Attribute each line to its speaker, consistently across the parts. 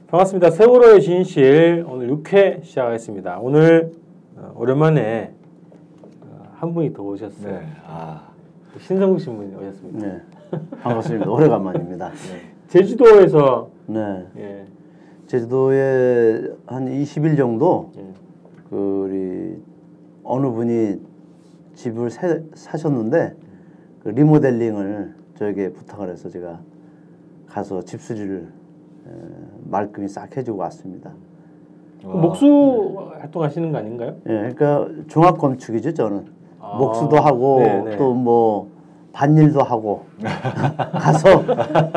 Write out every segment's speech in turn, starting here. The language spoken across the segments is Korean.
Speaker 1: 반갑습니다. 세월호의 진실 오늘 6회 시작하겠습니다. 오늘 오랜만에 한 분이 더 오셨어요.
Speaker 2: 네.
Speaker 1: 신성국 신부님 오셨습니다.
Speaker 3: 네, 반갑습니다. 오래간만입니다.
Speaker 1: 제주도에서
Speaker 3: 네,
Speaker 1: 예.
Speaker 3: 제주도에 한 20일 정도
Speaker 1: 예.
Speaker 3: 우리 어느 분이 집을 사셨는데 그 리모델링을 저에게 부탁을 해서 제가 가서 집수리를 말끔히 싹 해주고 왔습니다.
Speaker 1: 목수 활동하시는 거 아닌가요?
Speaker 3: 예, 그러니까 종합 건축이죠 저는. 목수도 하고 또 뭐 밭일도 하고 가서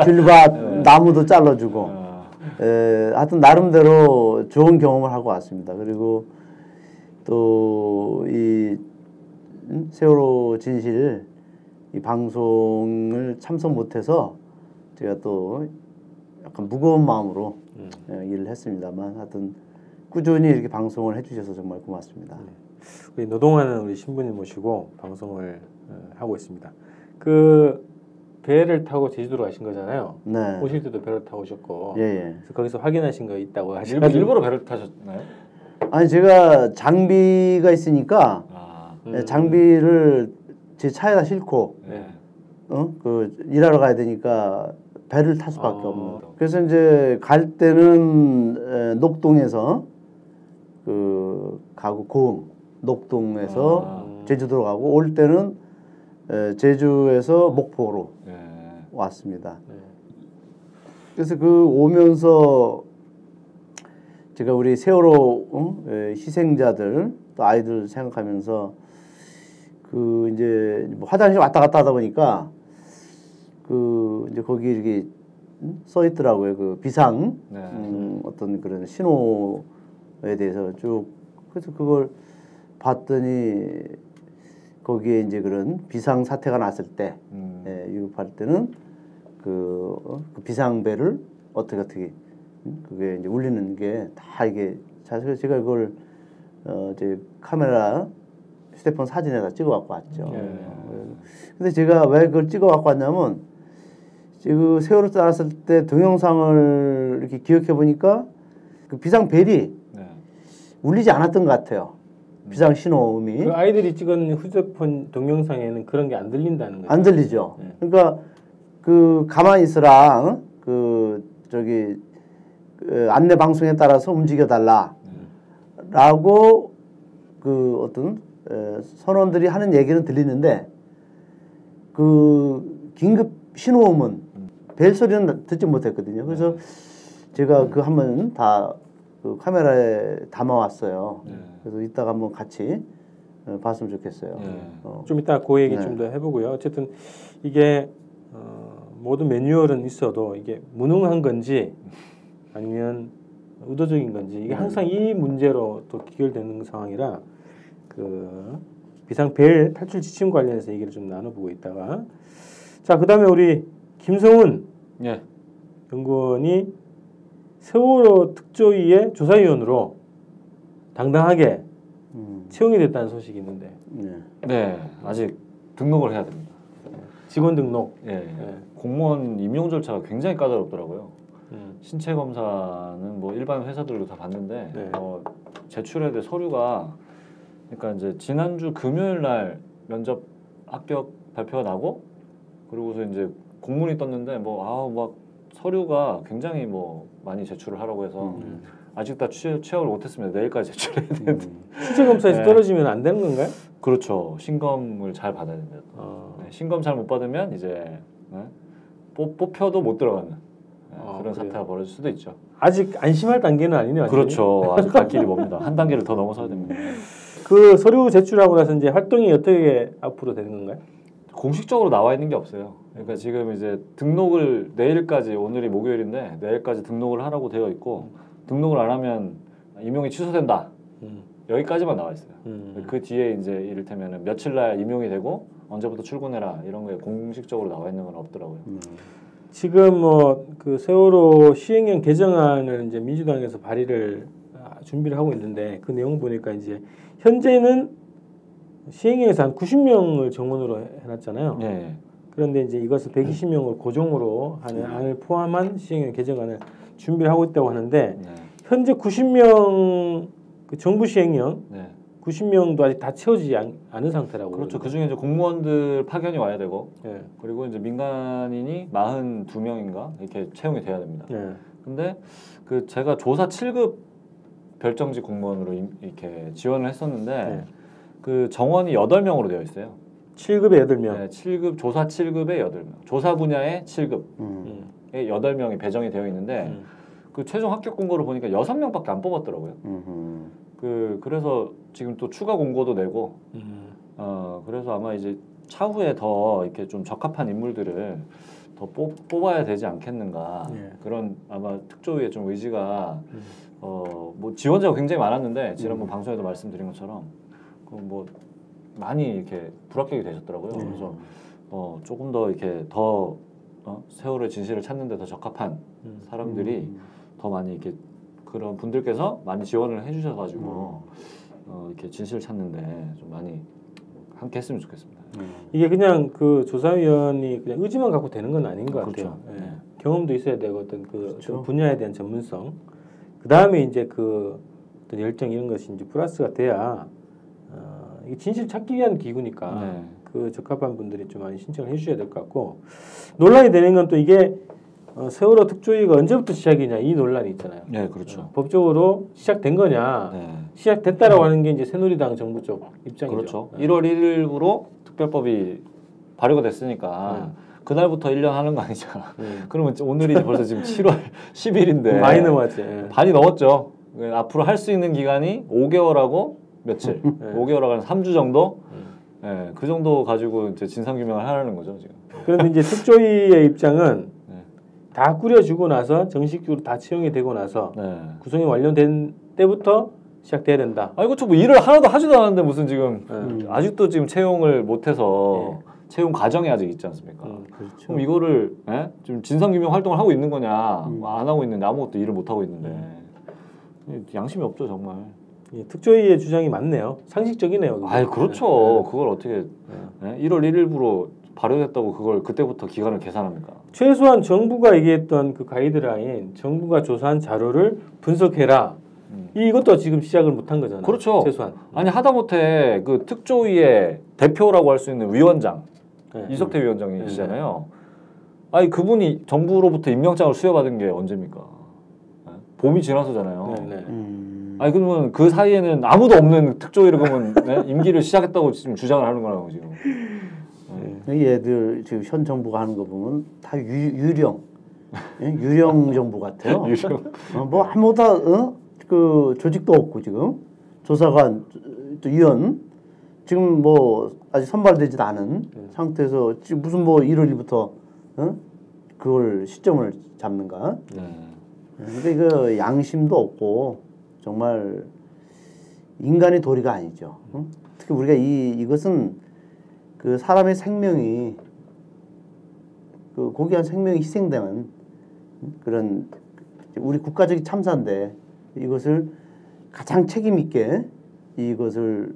Speaker 3: 귤밭 나무도 잘라주고 하여튼 나름대로 좋은 경험을 하고 왔습니다. 그리고 또 이 세월호 진실 이 방송을 참석 못해서 제가 또 약간 무거운 마음으로 일을 했습니다만 하여튼 꾸준히 이렇게 방송을 해주셔서 정말 고맙습니다.
Speaker 1: 우리 노동하는 우리 신부님 모시고 방송을 하고 있습니다. 그 배를 타고 제주도로 가신 거잖아요.
Speaker 3: 네.
Speaker 1: 오실 때도 배를 타고 오셨고,
Speaker 3: 예.
Speaker 1: 그래서 거기서 확인하신 거 있다고 하시고
Speaker 2: 일부러 배를 타셨나요?
Speaker 3: 아니 제가 장비가 있으니까 장비를 제 차에다 싣고 그 일하러 가야 되니까 배를 탈 수밖에 없는. 그래서 이제 갈 때는 녹동에서 그 가고 고흥 녹동에서 제주도로 가고 올 때는 제주에서 목포로 왔습니다. 그래서 그 오면서 제가 우리 세월호 희생자들 또 아이들 생각하면서 그 이제 뭐 화장실 왔다 갔다 하다 보니까 그 이제 거기 이렇게 써 있더라고요. 그 비상 어떤 그런 신호에 대해서 쭉 그래서 그걸 봤더니 거기에 이제 그런 비상 사태가 났을 때 위급할 때는 그 비상벨을 어떻게 그게 이제 울리는 게 다 이게 사실 제가 이걸 이제 카메라 휴대폰 사진에다 찍어 갖고 왔죠. 근데 제가 왜 그걸 찍어 갖고 왔냐면 그 세월호 떠났을 때 동영상을 이렇게 기억해 보니까 그 비상벨이 울리지 않았던 것 같아요. 비상 신호음이.
Speaker 1: 그 아이들이 찍은 휴대폰 동영상에는 그런 게 안 들린다는 거죠.
Speaker 3: 안 들리죠. 그러니까 그 가만히 있으라 그 저기 안내 방송에 따라서 움직여 달라라고 그 어떤 선원들이 하는 얘기는 들리는데 그 긴급 신호음은 벨 소리는 듣지 못했거든요. 그래서 제가 그 한번 다 그 카메라에 담아왔어요. 그래서 이따가 한번 같이 봤으면 좋겠어요.
Speaker 1: 좀 이따 그 얘기 좀 더 해보고요. 어쨌든 이게 모든 매뉴얼은 있어도 이게 무능한 건지 아니면 의도적인 건지 이게 항상 이 문제로 또 귀결되는 상황이라 그 비상벨 탈출 지침 관련해서 얘기를 좀 나눠보고 있다가 자 그다음에 우리 김성훈 연구원이 세월호 특조위의 조사위원으로 당당하게 채용이 됐다는 소식이 있는데
Speaker 2: 네, 아직 등록을 해야 됩니다.
Speaker 1: 직원 등록.
Speaker 2: 공무원 임용 절차가 굉장히 까다롭더라고요. 신체 검사는 뭐 일반 회사들도 다 봤는데 제출해야 될 서류가 그러니까 이제 지난주 금요일 날 면접 합격 발표가 나고 그러고서 이제 공문이 떴는데 막 서류가 굉장히 뭐 많이 제출을 하라고 해서 아직 다 취업을 못했습니다. 내일까지 제출해야 되는데
Speaker 1: 신체 검사에서 떨어지면 안 되는 건가요?
Speaker 2: 그렇죠. 신검을 잘 받아야 됩니다. 신검 잘 못 받으면 이제 뽑혀도 못 들어가는 그런 사태가 벌어질 수도 있죠.
Speaker 1: 아직 안심할 단계는 아니네요.
Speaker 2: 그렇죠. 아직 갈 길이 멉니다. 한 단계를 더 넘어서야 됩니다.
Speaker 1: 그 서류 제출하고 나서 이제 활동이 어떻게 앞으로 되는 건가요?
Speaker 2: 공식적으로 나와 있는 게 없어요. 그러니까 지금 이제 등록을 내일까지 오늘이 목요일인데 내일까지 등록을 하라고 되어 있고 등록을 안 하면 임용이 취소된다. 여기까지만 나와 있어요. 그 뒤에 이제 이를테면 며칠 날 임용이 되고 언제부터 출근해라 이런 게 공식적으로 나와 있는 건 없더라고요.
Speaker 1: 지금 뭐 그 세월호 시행령 개정안을 이제 민주당에서 발의를 준비를 하고 있는데 그 내용 보니까 이제 현재는 시행령에서 한 90명을 정원으로 해놨잖아요. 그런데 이제 이것을 120명을 고정으로 하는 안을 포함한 시행령 개정안을 준비를 하고 있다고 하는데
Speaker 2: 네.
Speaker 1: 현재 90명 그 정부 시행령
Speaker 2: 네.
Speaker 1: 90명도 아직 다 채워지지 않은 상태라고.
Speaker 2: 그렇죠. 그 중에 이제 공무원들 파견이 와야 되고,
Speaker 1: 네.
Speaker 2: 그리고 이제 민간인이 42명인가 이렇게 채용이 돼야 됩니다.
Speaker 1: 네.
Speaker 2: 근데 그 제가 조사 7급 별정직 공무원으로 이렇게 지원을 했었는데
Speaker 1: 네.
Speaker 2: 그 정원이 8명으로 되어 있어요.
Speaker 1: 7급에 8명.
Speaker 2: 네, 7급 조사 7급에 8명. 조사 분야에 7급에 8명이 배정이 되어 있는데 그 최종 합격 공고를 보니까 6명밖에 안 뽑았더라고요. 그래서 지금 또 추가 공고도 내고 그래서 아마 이제 차후에 더 이렇게 좀 적합한 인물들을 더 뽑아야 되지 않겠는가. 그런 아마 특조위의 좀 의지가 뭐 지원자가 굉장히 많았는데 지난번 방송에도 말씀드린 것처럼 뭐 많이 이렇게 불합격이 되셨더라고요. 그래서 조금 더 이렇게 더 세월의 진실을 찾는데 더 적합한 사람들이 더 많이 이렇게 그런 분들께서 많이 지원을 해주셔가지고 이렇게 진실을 찾는데 좀 많이 함께 했으면 좋겠습니다.
Speaker 1: 이게 그냥 그 조사위원이 그냥 의지만 갖고 되는 건 아닌 것 같아요.
Speaker 2: 그렇죠.
Speaker 1: 예. 경험도 있어야 되고 어떤 그
Speaker 3: 그렇죠.
Speaker 1: 분야에 대한 전문성, 그 다음에 이제 그 어떤 열정 이런 것이 이제 플러스가 돼야 이게 진실 찾기 위한 기구니까
Speaker 2: 네.
Speaker 1: 그 적합한 분들이 좀 많이 신청을 해주셔야 될 것 같고 논란이 되는 건 또 이게 세월호 특조위가 언제부터 시작이냐 이 논란이 있잖아요.
Speaker 2: 네, 그렇죠.
Speaker 1: 법적으로 시작된 거냐,
Speaker 2: 네.
Speaker 1: 시작됐다라고 하는 게 이제 새누리당 정부 쪽 입장이죠.
Speaker 2: 그렇죠.
Speaker 1: 네.
Speaker 2: 1월 1일부로 특별법이 발효가 됐으니까 그날부터 1년 하는 거 아니잖아. 그러면 오늘이 벌써 지금 7월 10일인데
Speaker 1: 많이 넘었지. 예.
Speaker 2: 반이 넘었죠. 앞으로 할 수 있는 기간이 5개월하고 며칠, 5개월하고 3주 정도. 네, 그 정도 가지고 이제 진상 규명을 하라는 거죠 지금.
Speaker 1: 그런데 이제 특조위의 입장은
Speaker 2: 네.
Speaker 1: 다 꾸려주고 나서 정식적으로 다 채용이 되고 나서
Speaker 2: 네.
Speaker 1: 구성이 완료된 때부터 시작돼야 된다.
Speaker 2: 아 이거 뭐 일을 하나도 하지도 않았는데 무슨 지금 아직도 지금 채용을 못해서 채용 과정이 아직 있지 않습니까?
Speaker 3: 그렇죠.
Speaker 2: 그럼 이거를 지금 진상규명 활동을 하고 있는 거냐, 안 하고 있는데 아무것도 일을 못 하고 있는데 양심이 없죠 정말.
Speaker 1: 예, 특조위의 주장이 맞네요. 상식적이네요.
Speaker 2: 아 그렇죠. 그걸 어떻게 1월 1일부로 발효됐다고 그걸 그때부터 기간을 계산합니까?
Speaker 1: 최소한 정부가 얘기했던 그 가이드라인, 정부가 조사한 자료를 분석해라. 이것도 지금 시작을 못한 거잖아요.
Speaker 2: 그렇죠.
Speaker 1: 최소한.
Speaker 2: 아니 하다못해 그 특조위의 대표라고 할 수 있는 위원장 이석태 위원장이시잖아요. 아니 그분이 정부로부터 임명장을 수여받은 게 언제입니까? 봄이 지나서잖아요. 아니 그러면 그 사이에는 아무도 없는 특조위를 그러면 임기를 시작했다고 지금 주장을 하는 거라고 지금.
Speaker 3: 얘들 지금 현 정부가 하는 거 보면 다 유령 정부 같아요.
Speaker 2: 유령.
Speaker 3: 뭐 아무도 그 조직도 없고 지금 조사관 또 위원 지금 뭐 아직 선발되지도 않은 상태에서 지금 무슨 뭐 1월 1일부터 그걸 시점을 잡는가? 근데 이거 양심도 없고 정말 인간의 도리가 아니죠. 특히 우리가 이것은 그 사람의 생명이 그 고귀한 생명이 희생되는 그런 우리 국가적인 참사인데 이것을 가장 책임 있게 이것을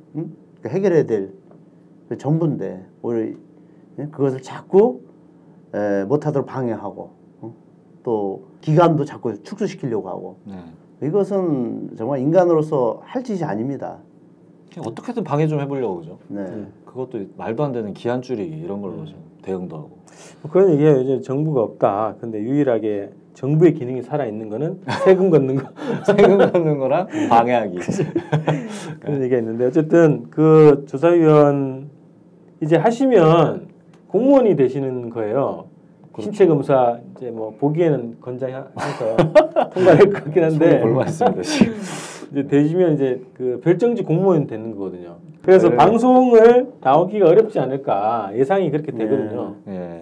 Speaker 3: 해결해야 될 그 정부인데 오히려 그것을 자꾸 못하도록 방해하고 또 기간도 자꾸 축소시키려고 하고 이것은 정말 인간으로서 할 짓이 아닙니다.
Speaker 2: 어떻게든 방해 좀 해보려고 그죠.
Speaker 3: 네.
Speaker 2: 그것도 말도 안 되는 기한 줄이기 이런 걸로 좀 대응도 하고.
Speaker 1: 그런 얘기예요. 이제 정부가 없다. 근데 유일하게 정부의 기능이 살아 있는 거는 세금 걷는 거,
Speaker 2: 세금 걷는 거랑 방해하기.
Speaker 1: 그런 얘기가 있는데 어쨌든 그 조사위원 이제 하시면 공무원이 되시는 거예요. 그렇죠. 신체 검사 이제 뭐 보기에는 건장해서 통과할 것 같긴 한데
Speaker 2: 볼만했습니다.
Speaker 1: 이제 되시면 이제 그 별정직 공무원이 되는 거거든요. 그래서 방송을 나오기가 어렵지 않을까 예상이 그렇게 되거든요.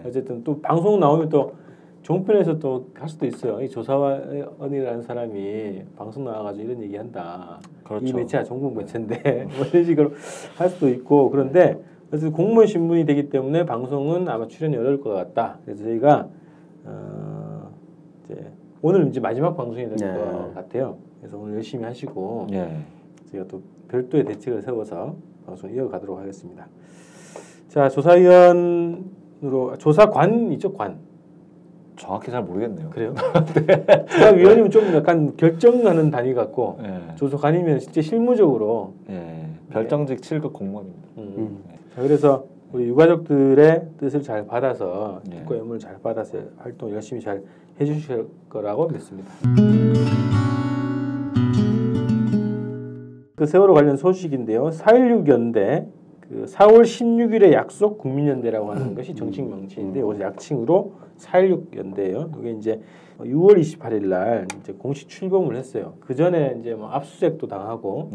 Speaker 1: 어쨌든 또 방송 나오면 또 종편에서 또 할 수도 있어요. 이 조사원이라는 사람이 방송 나와가지고 이런 얘기한다.
Speaker 2: 그렇죠.
Speaker 1: 이 매체가 종북 매체인데 뭐 이런 식으로 할 수도 있고 그런데 그래서 공무원 신분이 되기 때문에 방송은 아마 출연이 어려울 것 같다. 그래서 저희가 이제 오늘 이제 마지막 방송이 될 것 같아요. 그래서 오늘 열심히 하시고 저희가 또 별도의 대책을 세워서 방송 이어가도록 하겠습니다. 자 조사위원으로 조사관이죠 관.
Speaker 2: 정확히 잘 모르겠네요.
Speaker 1: 그래요? 조사위원이면 좀 약간 결정하는 단위 같고 조사관이면 진짜 실무적으로
Speaker 2: 별정직 7급 공무원입니다.
Speaker 1: 자, 그래서 우리 유가족들의 뜻을 잘 받아서 국가 의무를 잘 받아서 활동 열심히 잘 해주실 거라고 믿습니다. 그 세월호 관련 소식인데요. 4.16 연대 그 4월 16일에 약속 국민연대라고 하는 것이 정식 명칭인데 여기서 약칭으로 4.16 연대예요. 이게 이제 6월 28일 날 이제 공식 출범을 했어요. 그 전에 이제 뭐 압수수색도 당하고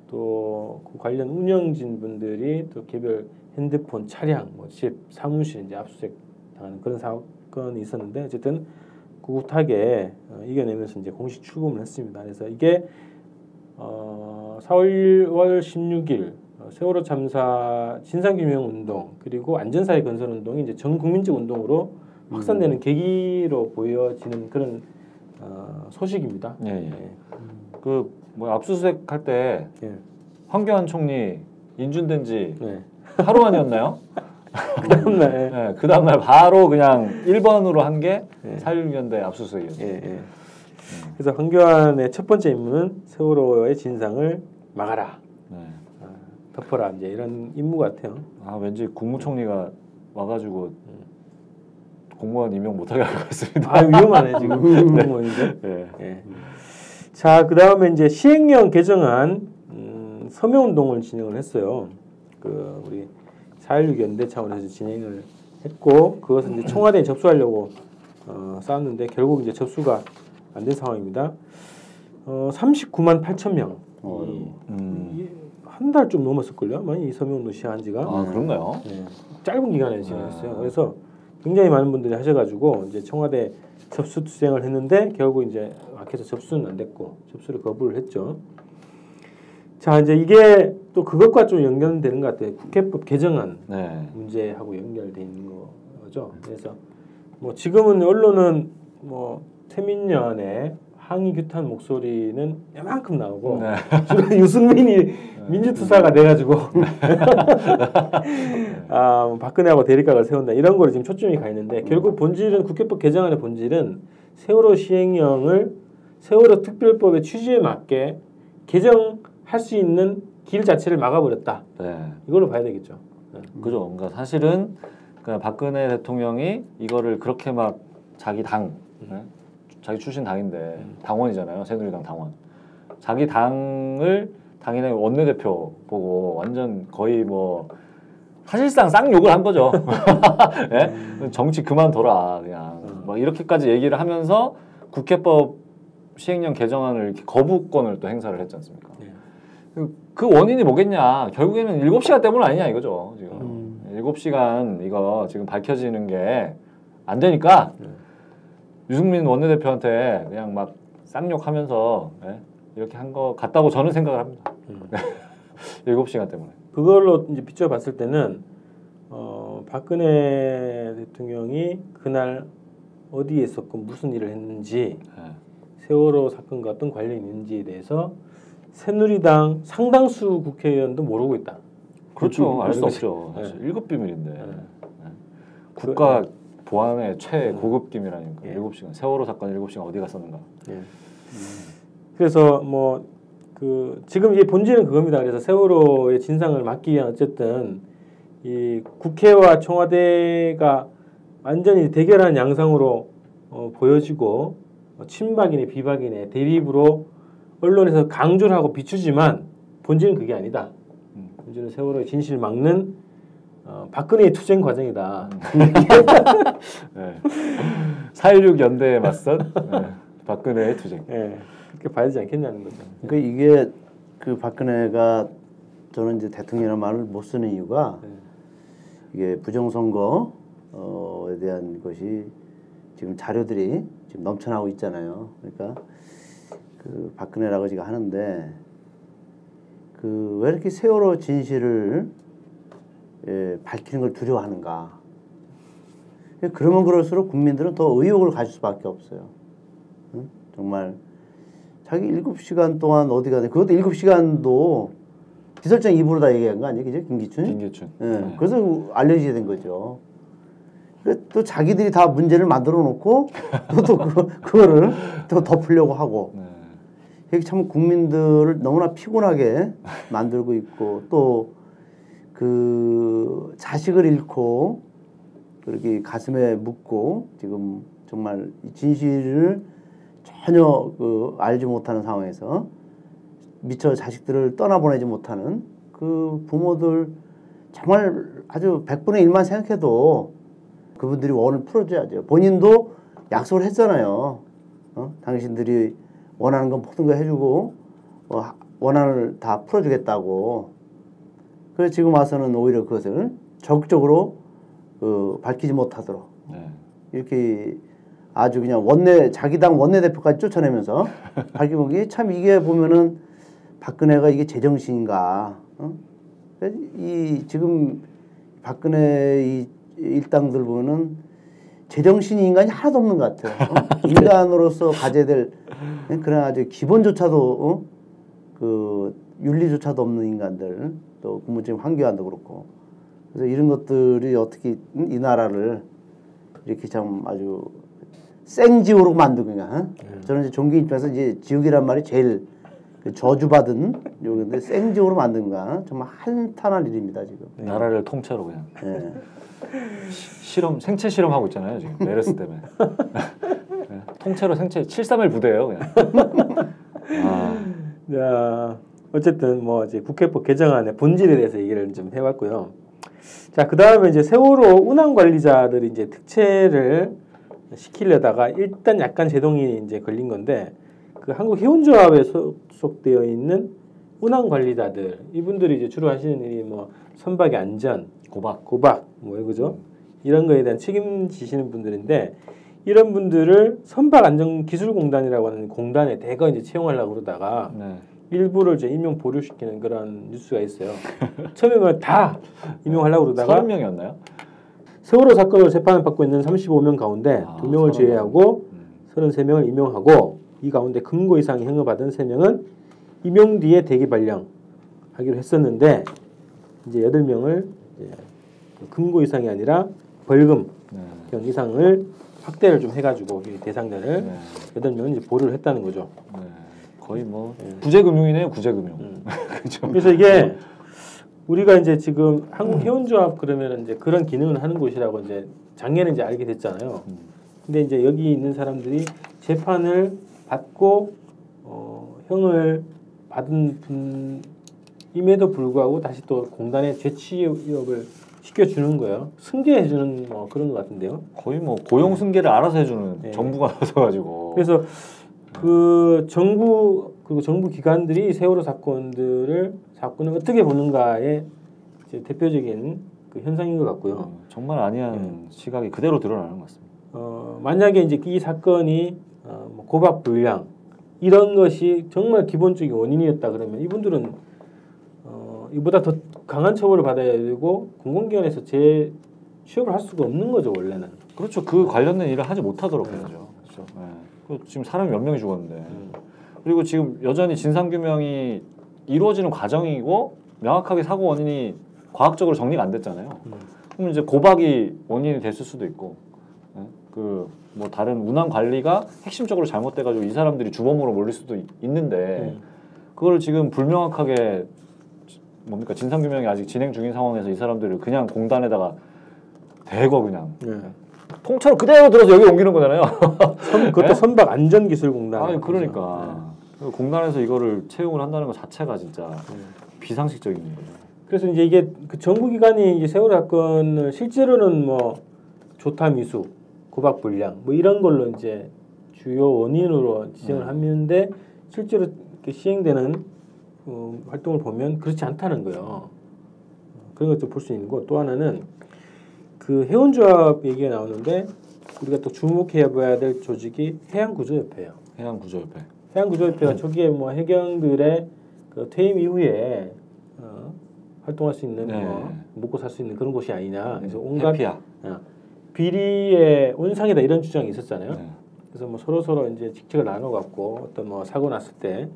Speaker 1: 또 그 관련 운영진 분들이 또 개별 핸드폰, 차량, 뭐 집, 사무실 이제 압수수색 당하는 그런 사건이 있었는데 어쨌든 꿋꿋하게 이겨내면서 이제 공식 출범을 했습니다. 그래서 이게 4월 16일 세월호 참사 진상규명 운동 그리고 안전사회 건설 운동이 이제 전 국민적 운동으로 확산되는 계기로 보여지는 그런 소식입니다.
Speaker 2: 그 뭐 압수수색 할 때 황교안 총리 인준된 지 하루 만이었나요?
Speaker 1: 그다음날
Speaker 2: 그 다음날 바로 그냥 1번으로 한 게 4.16 연대 압수수색이었어요.
Speaker 1: 그래서 황교안의 첫 번째 임무는 세월호의 진상을 막아라, 덮어라 이제 이런 임무 같아요.
Speaker 2: 왠지 국무총리가 와가지고 공무원 임용 못하게 할 것 같습니다.
Speaker 1: 위험하네 지금 공무원인데. 자, 그 다음에 이제 시행령 개정안 서명운동을 진행을 했어요. 그 우리 4.16 연대 차원에서 진행을 했고 그것은 이제 청와대에 접수하려고 싸웠는데 결국 이제 접수가 안 된 상황입니다. 39만 8천 명. 한 달 좀 넘었을걸요? 많이 이 서명운동 시작한 지가.
Speaker 2: 그런가요?
Speaker 1: 짧은 기간에 진행했어요. 그래서 굉장히 많은 분들이 하셔가지고 이제 청와대 접수 투쟁을 했는데 결국 이제 앞에서 접수는 안 됐고 접수를 거부를 했죠. 자, 이제 이게 또 그것과 좀 연결되는 것 같아요. 국회법 개정안 문제하고 연결돼 있는 거죠. 그래서 뭐 지금은 언론은 뭐 최민년의 항의 규탄 목소리는 이만큼 나오고 주로 유승민이 민주투사가 돼가지고 박근혜하고 대립각을 세운다 이런 거를 지금 초점이 가 있는데 결국 본질은 국회법 개정안의 본질은 세월호 시행령을 세월호 특별법의 취지에 맞게 개정할 수 있는 길 자체를 막아버렸다. 이걸로 봐야 되겠죠.
Speaker 2: 그죠. 그러니까 사실은 박근혜 대통령이 이거를 그렇게 막 자기 당 자기 출신 당인데 당원이잖아요. 새누리당 당원. 자기 당을 당연히 원내대표 보고 완전 거의 뭐 사실상 쌍욕을 한 거죠. 정치 그만둬라 그냥 막 이렇게까지 얘기를 하면서 국회법 시행령 개정안을 이렇게 거부권을 또 행사를 했지 않습니까? 그 원인이 뭐겠냐? 결국에는 7시간 때문 아니냐 이거죠. 지금 7시간 이거 지금 밝혀지는 게 안 되니까 유승민 원내대표한테 그냥 막 쌍욕하면서 이렇게 한 거 같다고 저는 생각을 합니다. 7시간 때문에.
Speaker 1: 그걸로 이제 비춰봤을 때는 박근혜 대통령이 그날 어디에 있었고 무슨 일을 했는지 세월호 사건과 어떤 관련이 있는지에 대해서 새누리당 상당수 국회의원도 모르고 있다.
Speaker 2: 그렇죠. 알 수 없죠. 사실 1급 비밀인데. 국가 보안의 최고급 기밀아닙니까? 7시간. 세월호 사건 7시간 어디 갔었는가.
Speaker 1: 그래서 뭐 지금 이게 본질은 그겁니다. 그래서 세월호의 진상을 막기 위한 어쨌든 이 국회와 청와대가 완전히 대결하는 양상으로 보여지고 친박이네 비박이네 대립으로 언론에서 강조를 하고 비추지만 본질은 그게 아니다. 본질은 세월호의 진실을 막는 박근혜의 투쟁 과정이다.
Speaker 2: 4.16 연대에 맞선 박근혜의 투쟁.
Speaker 1: 그렇게 봐야 되지 않겠냐는 거죠.
Speaker 3: 그러니까 이게 그 박근혜가 저는 이제 대통령이라는 말을 못 쓰는 이유가 이게 부정선거에 대한 것이 지금 자료들이 지금 넘쳐나고 있잖아요. 그러니까 그 박근혜라고 지금 하는데 그 왜 이렇게 세월호 진실을 밝히는 걸 두려워하는가? 그러면 그럴수록 국민들은 더 의욕을 가질 수밖에 없어요. 응? 정말 자기 7시간 동안 어디 가냐? 그것도 7시간도 기설장 입으로 다 얘기한 거 아니에요? 그죠? 김기춘?
Speaker 2: 김기춘.
Speaker 3: 그래서 알려지게 된 거죠. 또 자기들이 다 문제를 만들어 놓고 또 그거를 또 덮으려고 하고 이게 참 국민들을 너무나 피곤하게 만들고 있고 또 그 자식을 잃고 그렇게 가슴에 묻고 지금 정말 진실을 전혀 알지 못하는 상황에서 미처 자식들을 떠나보내지 못하는 그 부모들 정말 아주 100분의 1만 생각해도 그분들이 원을 풀어줘야죠. 본인도 약속을 했잖아요. 당신들이 원하는 건 모든 거 해주고 원한을 다 풀어주겠다고. 그래서 지금 와서는 오히려 그것을 적극적으로 밝히지 못하도록 이렇게 아주 그냥 자기 당 원내대표까지 쫓아내면서 밝히고 참 이게 보면은 박근혜가 이게 제정신인가? 이 지금 박근혜 이 일당들 보면은 제정신이 인간이 하나도 없는 것 같아요. 인간으로서 가져야 될 그런 아주 기본조차도 그 윤리조차도 없는 인간들 또 국무총리 황교안도 그렇고 그래서 이런 것들이 어떻게 이 나라를 이렇게 참 아주 생지옥으로 만드느냐. 저는 이제 종교 입장에서 이제 지옥이란 말이 제일 저주받은 요건데 생지옥으로 만든가 정말 한탄할 일입니다 지금.
Speaker 2: 나라를 통째로 그냥.
Speaker 3: 네.
Speaker 2: 생체 실험하고 있잖아요 지금 메르스 때문에. 통째로 생체 731 부대예요 그냥.
Speaker 1: 자, 어쨌든 뭐 이제 국회법 개정안의 본질에 대해서 얘기를 좀 해봤고요. 자, 그 다음에 이제 세월호 운항 관리자들이 이제 특채를 시키려다가 일단 약간 제동이 이제 걸린 건데 그 한국해운조합에 소속되어 있는 운항 관리자들 이분들이 이제 주로 하시는 일이 뭐 선박의 안전, 고박 뭐 그죠? 이런 거에 대한 책임지시는 분들인데 이런 분들을 선박안전기술공단이라고 하는 공단에 대거 이제 채용하려고 그러다가 일부를 이제 임용 보류시키는 그런 뉴스가 있어요. 처음에는 다 임용하려고 그러다가
Speaker 2: 30명이었나요?
Speaker 1: 세월호 사건으로 재판을 받고 있는 35명 가운데 2명을 제외하고 33명을 임용하고 이 가운데 금고 이상 형을 받은 3명은 임용 뒤에 대기 발령하기로 했었는데 이제 8명을 이제 금고 이상이 아니라 벌금 이상을 확대를 좀 해가지고 이 대상자를 8명은 이제 보류를 했다는 거죠.
Speaker 2: 거의 뭐 구제금융이네요, 구제금융.
Speaker 1: 그렇죠. 그래서 이게 우리가 이제 지금 한국해운조합 그러면 이제 그런 기능을 하는 곳이라고 이제 작년에 이제 알게 됐잖아요. 근데 이제 여기 있는 사람들이 재판을 받고 형을 받은 분임에도 불구하고 다시 또 공단에 재취업을 시켜주는 거예요. 승계해주는 뭐 그런 것 같은데요.
Speaker 2: 거의 뭐 고용 승계를 알아서 해주는 정부가 나서가지고.
Speaker 1: 그래서 그 정부 그리고 정부 기관들이 세월호 사건을 어떻게 보는가의 이제 대표적인 그 현상인 것 같고요.
Speaker 2: 정말 아니한 시각이 그대로 드러나는 것 같습니다.
Speaker 1: 만약에 이제 이 사건이 뭐 고박 불량 이런 것이 정말 기본적인 원인이었다 그러면 이분들은 이보다 더 강한 처벌을 받아야 되고 공공기관에서 재취업을 할 수가 없는 거죠 원래는.
Speaker 2: 그렇죠. 그 관련된 일을 하지 못하도록 해야죠. 그렇죠. 지금 사람이 몇 명이 죽었는데 그리고 지금 여전히 진상규명이 이루어지는 과정이고 명확하게 사고 원인이 과학적으로 정리가 안 됐잖아요. 그럼 이제 고박이 원인이 됐을 수도 있고 그 뭐 다른 운항 관리가 핵심적으로 잘못돼가지고 이 사람들이 주범으로 몰릴 수도 있는데 그걸 지금 불명확하게 뭡니까 진상규명이 아직 진행 중인 상황에서 이 사람들을 그냥 공단에다가 대거 그냥 통째로 그대로 들어서 여기 옮기는 거잖아요.
Speaker 1: 그것도 선박 안전기술공단.
Speaker 2: 아니 그러니까 공단에서 이거를 채용을 한다는 것 자체가 진짜 비상식적인 거죠.
Speaker 1: 그래서 이제 이게 그 정부기관이 이제 세월호 사건을 실제로는 뭐 조타 미수, 고박 불량 뭐 이런 걸로 이제 주요 원인으로 지정을 하는데 실제로 이렇게 시행되는 활동을 보면 그렇지 않다는 거예요. 그런 것도 볼 수 있는 거. 또 하나는 그 해운조합 얘기가 나오는데 우리가 또 주목해봐야 될 조직이 해양구조협회예요.
Speaker 2: 해양구조협회.
Speaker 1: 해양구조협회가 초기에 뭐 해경들의 그 퇴임 이후에 활동할 수 있는 뭐 먹고 살 수 있는 그런 곳이 아니냐. 그래서 온갖 비리의 온상이다 이런 주장이 있었잖아요. 그래서 뭐 서로 이제 직책을 나눠갖고 어떤 뭐 사고 났을 때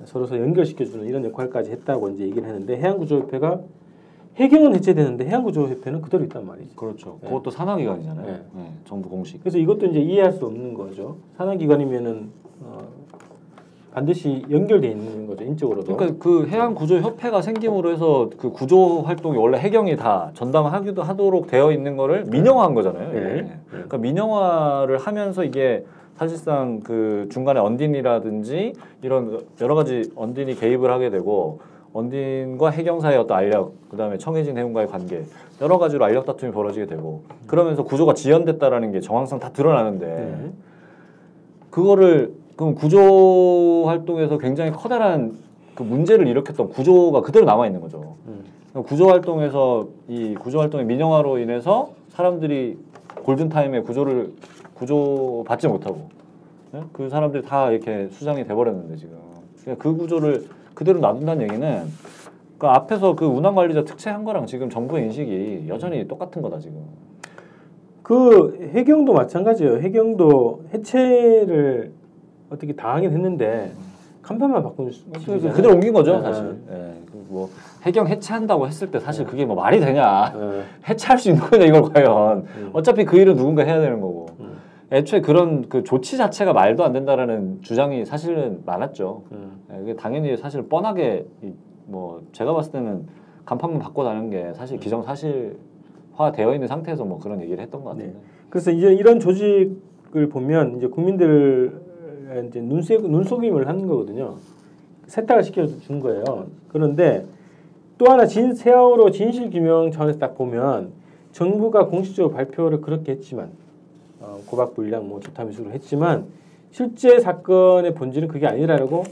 Speaker 1: 서로 연결시켜주는 이런 역할까지 했다고 이제 얘기를 했는데 해양구조협회가 해경은 해체되는데 해양구조협회는 그대로 있단 말이죠.
Speaker 2: 그렇죠.
Speaker 1: 네.
Speaker 2: 그것도 산하기관이잖아요.
Speaker 1: 네.
Speaker 2: 네. 정부 공식.
Speaker 1: 그래서 이것도 이제 이해할 수 없는 거죠. 산하기관이면은 반드시 연결돼 있는 거죠, 인적으로도.
Speaker 2: 그러니까 그 해양구조협회가 생김으로 해서 그 구조 활동이 원래 해경이 다 전담하기도 하도록 되어 있는 거를 민영화한 거잖아요.
Speaker 1: 네.
Speaker 2: 그러니까 민영화를 하면서 이게 사실상 그 중간에 언딘이라든지 이런 여러 가지 언딘이 개입을 하게 되고 언딘과 해경 사이의 어떤 알력, 그다음에 청해진 해운과의 관계 여러 가지로 알력 다툼이 벌어지게 되고 그러면서 구조가 지연됐다라는 게 정황상 다 드러나는데 그거를 그럼 구조 활동에서 굉장히 커다란 그 문제를 일으켰던 구조가 그대로 남아 있는 거죠. 구조 활동에서 이 구조 활동의 민영화로 인해서 사람들이 골든 타임에 구조 받지 못하고 네? 그 사람들이 다 이렇게 수장이 돼버렸는데 지금 그 구조를 그대로 놔둔다는 얘기는 그 앞에서 그 운항관리자 특채한 거랑 지금 정부의 인식이 여전히 똑같은 거다 지금.
Speaker 1: 그 해경도 마찬가지예요. 해경도 해체를 어떻게 당하긴 했는데 간판만 바꾼 식이잖아요.
Speaker 2: 그대로 옮긴 거죠
Speaker 1: 네.
Speaker 2: 사실. 네. 뭐 해경 해체한다고 했을 때 사실 그게 뭐 말이 되냐.
Speaker 1: 네.
Speaker 2: 해체할 수 있는 거냐 이걸 과연. 어차피 그 일은 누군가 해야 되는 거고. 애초에 그런 그 조치 자체가 말도 안 된다라는 주장이 사실은 많았죠. 네, 그게 당연히 사실 뻔하게 뭐 제가 봤을 때는 간판만 바꿔다는 게 사실 기정사실화 되어 있는 상태에서 뭐 그런 얘기를 했던 것 같은데.
Speaker 1: 네. 그래서 이제 이런 조직을 보면 이제 국민들 이제 눈속임을 하는 거거든요. 세탁을 시켜준 거예요. 그런데 또 하나 세월호 진실 규명 차원에서 딱 보면 정부가 공식적으로 발표를 그렇게 했지만 고박 불량 뭐 조타 미수를 했지만 실제 사건의 본질은 그게 아니라고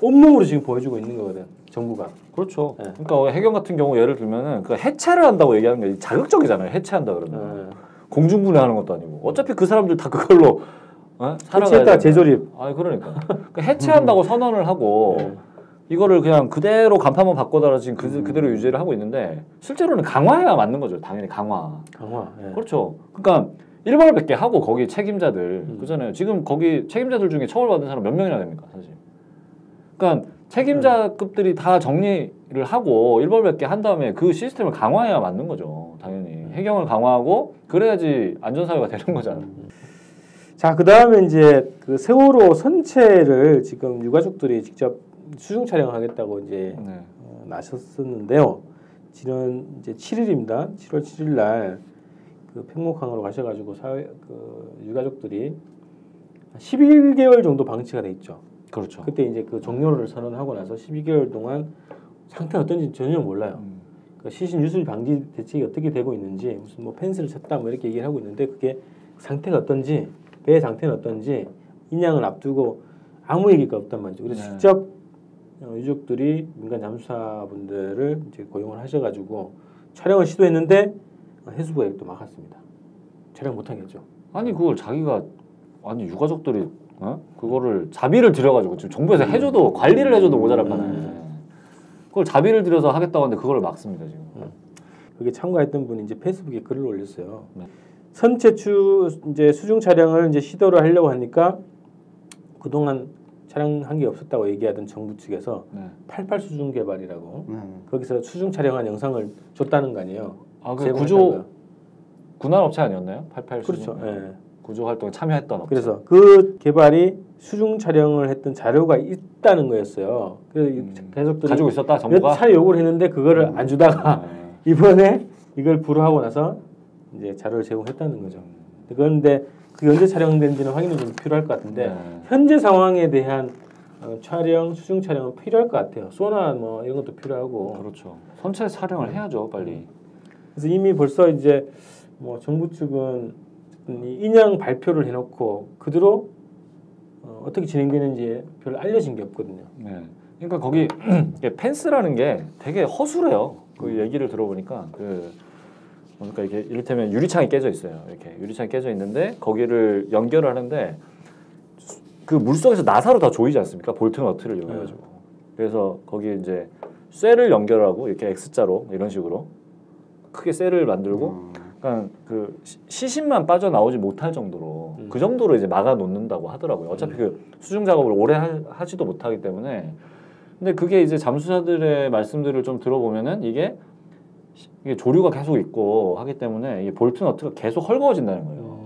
Speaker 1: 온몸으로 지금 보여주고 있는 거거든 정부가.
Speaker 2: 그렇죠.
Speaker 1: 네.
Speaker 2: 그러니까 해경 같은 경우 예를 들면은 그 해체를 한다고 얘기하는 게 자극적이잖아요. 해체한다 그러면 공중분해하는 것도 아니고 어차피 그 사람들 다 그걸로
Speaker 1: 해체했다 재조립.
Speaker 2: 아 그러니까 해체한다고 선언을 하고 이거를 그냥 그대로 간판만 바꿔달라 지금 그대로 유지를 하고 있는데 실제로는 강화해야 맞는 거죠. 당연히 강화.
Speaker 1: 예.
Speaker 2: 그렇죠. 그러니까 일반을 100개 하고 거기 책임자들 그잖아요. 지금 거기 책임자들 중에 처벌받은 사람 몇 명이나 됩니까 사실. 그러니까 책임자급들이 다 정리를 하고 일벌 100개 한 다음에 그 시스템을 강화해야 맞는 거죠. 당연히 해경을 강화하고 그래야지 안전사회가 되는 거잖아.
Speaker 1: 자, 그 다음에 이제 그 세월호 선체를 지금 유가족들이 직접 수중 촬영하겠다고 이제 나섰었는데요. 지난 이제 7일입니다. 7월 7일 날 그 팽목항으로 가셔가지고 그 유가족들이 11개월 정도 방치가 돼 있죠.
Speaker 2: 그렇죠.
Speaker 1: 그때 이제 그 종료를 선언하고 나서 12개월 동안 상태가 어떤지 전혀 몰라요. 그 시신 유출 방지 대책이 어떻게 되고 있는지 무슨 뭐 펜스를 쳤다 뭐 이렇게 얘기를 하고 있는데 그게 상태가 어떤지 배의 상태는 어떤지 인양을 앞두고 아무 얘기가 없단 말이죠. 그래서 직접 유족들이 민간 잠수사분들을 이제 고용을 하셔가지고 촬영을 시도했는데 해수부가 또 막았습니다. 촬영 못하게 했죠.
Speaker 2: 아니 그걸 자기가 유가족들이 그거를 자비를 들여가지고 지금 정부에서 해줘도 관리를 해줘도 모자랄 판에 그걸 자비를 들여서 하겠다고 하는데 그걸 막습니다 지금.
Speaker 1: 그게 참가했던 분이 이제 페이스북에 글을 올렸어요. 선체 이제 수중 촬영을 이제 시도를 하려고 하니까 그동안 촬영한 게 없었다고 얘기하던 정부 측에서 88 수중 개발이라고 거기서 수중 촬영한 영상을 줬다는 거 아니에요.
Speaker 2: 아, 그 구조 군할 업체 아니었나요? 88
Speaker 1: 그렇죠.
Speaker 2: 수중.
Speaker 1: 예.
Speaker 2: 구조 활동에 참여했던 업체.
Speaker 1: 그래서 그 개발이 수중 촬영을 했던 자료가 있다는 거였어요. 그래서 계속들이
Speaker 2: 가지고 있었다 정부가
Speaker 1: 몇 차례 요구를 했는데 그거를 안 주다가 이번에 이걸 불허하고 나서 이제 자료를 제공했다는 거죠. 그런데 그게 언제 촬영된지는 확인이 좀 필요할 것 같은데 현재 상황에 대한 수중 촬영은 필요할 것 같아요. 소나 뭐 이런 것도 필요하고.
Speaker 2: 그렇죠. 선체 촬영을 해야죠, 빨리.
Speaker 1: 그래서 이미 벌써 이제 뭐 정부 측은 인양 발표를 해놓고 그대로 어떻게 진행되는지 별로 알려진 게 없거든요.
Speaker 2: 네. 그러니까 거기 펜스라는 게 되게 허술해요. 그 얘기를 들어보니까 그러니까 이게 이를테면 유리창이 깨져 있어요. 이렇게 유리창이 깨져 있는데 거기를 연결을 하는데 그 물속에서 나사로 다 조이지 않습니까? 볼트 너트를 이용해가지고. 그래서 거기 이제 쇠를 연결하고 이렇게 X자로 이런 식으로 크게 쇠를 만들고 그러니까 그 시신만 빠져나오지 못할 정도로 그 정도로 이제 막아 놓는다고 하더라고요. 어차피 그 수중 작업을 오래 하지도 못하기 때문에. 근데 그게 이제 잠수사들의 말씀들을 좀 들어보면은 이게 이게 조류가 계속 있고 하기 때문에 이 볼트 너트가 계속 헐거워진다는 거예요.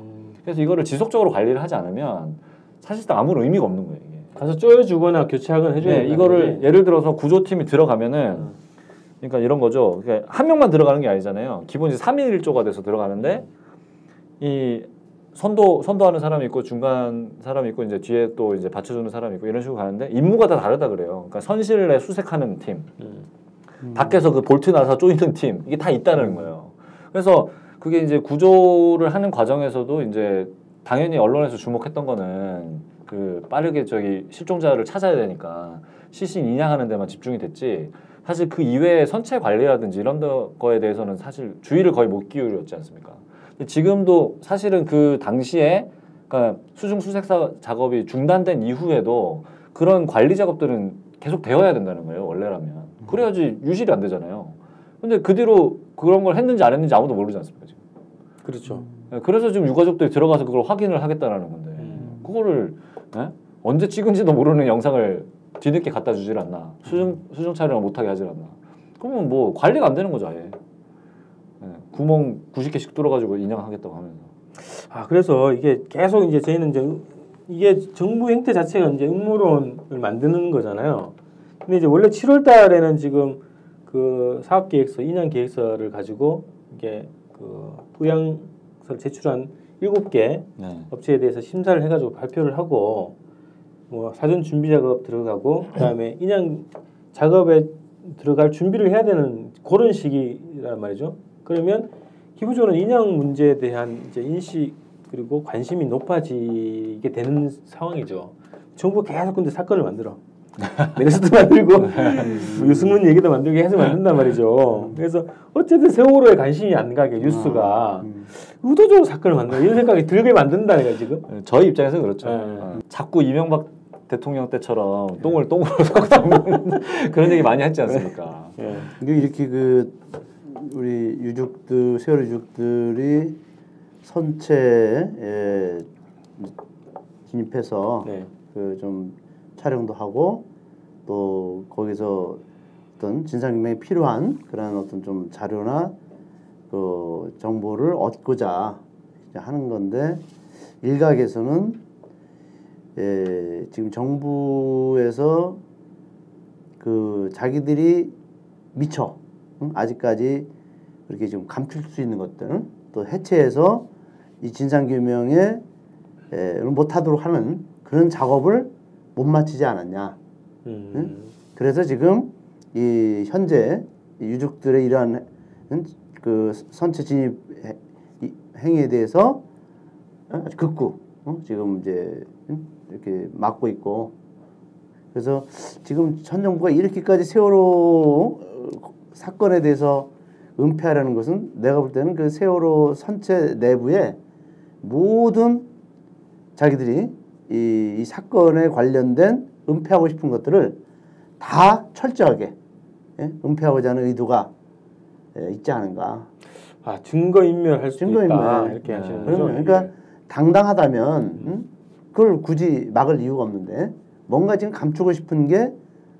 Speaker 2: 그래서 이거를 지속적으로 관리를 하지 않으면 사실상 아무런 의미가 없는 거예요. 이게.
Speaker 1: 가서 쪼여주거나 교체하거나 해줘야
Speaker 2: 네, 이거를 예를 들어서 구조팀이 들어가면은 그러니까 이런 거죠. 그러니까 한 명만 들어가는 게 아니잖아요. 기본 이제 3인 1조가 돼서 들어가는데 이 선도하는 사람이 있고 중간 사람이 있고 이제 뒤에 또 이제 받쳐주는 사람이 있고 이런 식으로 가는데 임무가 다 다르다 그래요. 그러니까 선실에 수색하는 팀, 밖에서 그 볼트 나서 쪼이는 팀 이게 다 있다는 거예요. 그래서 그게 이제 구조를 하는 과정에서도 이제 당연히 언론에서 주목했던 거는 그 빠르게 저기 실종자를 찾아야 되니까 시신 인양하는 데만 집중이 됐지 사실 그 이외에 선체 관리라든지 이런 거에 대해서는 사실 주의를 거의 못 기울였지 않습니까? 근데 지금도 사실은 그 당시에 그러니까 수중 수색 작업이 중단된 이후에도 그런 관리 작업들은 계속 되어야 된다는 거예요. 원래라면 그래야지 유실이 안 되잖아요. 근데 그 뒤로 그런 걸 했는지 안 했는지 아무도 모르지 않습니까 지금?
Speaker 1: 그렇죠.
Speaker 2: 그래서 지금 유가족들이 들어가서 그걸 확인을 하겠다라는 건데 그거를 언제 찍은지도 모르는 영상을 뒤늦게 갖다 주질 않나? 수중 촬영을 못하게 하질 않나? 그러면 뭐 관리가 안 되는 거죠 아예. 구멍 90개씩 뚫어가지고 인양하겠다고 하면서.
Speaker 1: 아 그래서 이게 계속 이제 저희는 이제 이게 정부 행태 자체가 이제 음모론을 만드는 거잖아요. 근데 이제 원래 7월 달에는 지금 그 사업 계획서, 인양 계획서를 가지고 이게 그 부양서를 제출한 7개 업체에 대해서 심사를 해가지고 발표를 하고 뭐 사전 준비 작업 들어가고 그다음에 인양 작업에 들어갈 준비를 해야 되는 그런 시기란 말이죠. 그러면 기본적으로 인양 문제에 대한 이제 인식 그리고 관심이 높아지게 되는 상황이죠. 정부가 계속 근데 사건을 만들어. 메르스도 만들고 뭐 유승문 얘기도 만들고 해서 만든단 말이죠. 그래서 어쨌든 세월호에 관심이 안 가게 뉴스가 의도적으로 사건을 만든다 이런 생각이 들게 만든다는 거야 지금.
Speaker 2: 저희 입장에서 그렇죠. 자꾸 이명박 대통령 때처럼 똥을 똥으로 섞는 그런 얘기 많이 했지 않습니까?
Speaker 3: 이렇게 그 우리 유족들 세월호 유족들이 선체에 진입해서 그 좀 촬영도 하고 또 거기서 어떤 진상규명에 필요한 그런 어떤 좀 자료나 그 정보를 얻고자 하는 건데 일각에서는 지금 정부에서 그 자기들이 미처 아직까지 그렇게 좀 감출 수 있는 것들 또 해체해서 이 진상규명에 못하도록 하는 그런 작업을 못 마치지 않았냐. 그래서 지금 이 현재 유족들의 이러한 그 선체 진입 행위에 대해서 아주 극구 지금 이제 이렇게 막고 있고 그래서 지금 현 정부가 이렇게까지 세월호 사건에 대해서 은폐하려는 것은 내가 볼 때는 그 세월호 선체 내부에 모든 자기들이 이 사건에 관련된 은폐하고 싶은 것들을 다 철저하게 은폐하고자 하는 의도가 있지 않은가.
Speaker 1: 아 증거인멸할 수도 있다 이렇게 하시는 거죠.
Speaker 3: 그러니까 당당하다면 그걸 굳이 막을 이유가 없는데 뭔가 지금 감추고 싶은 게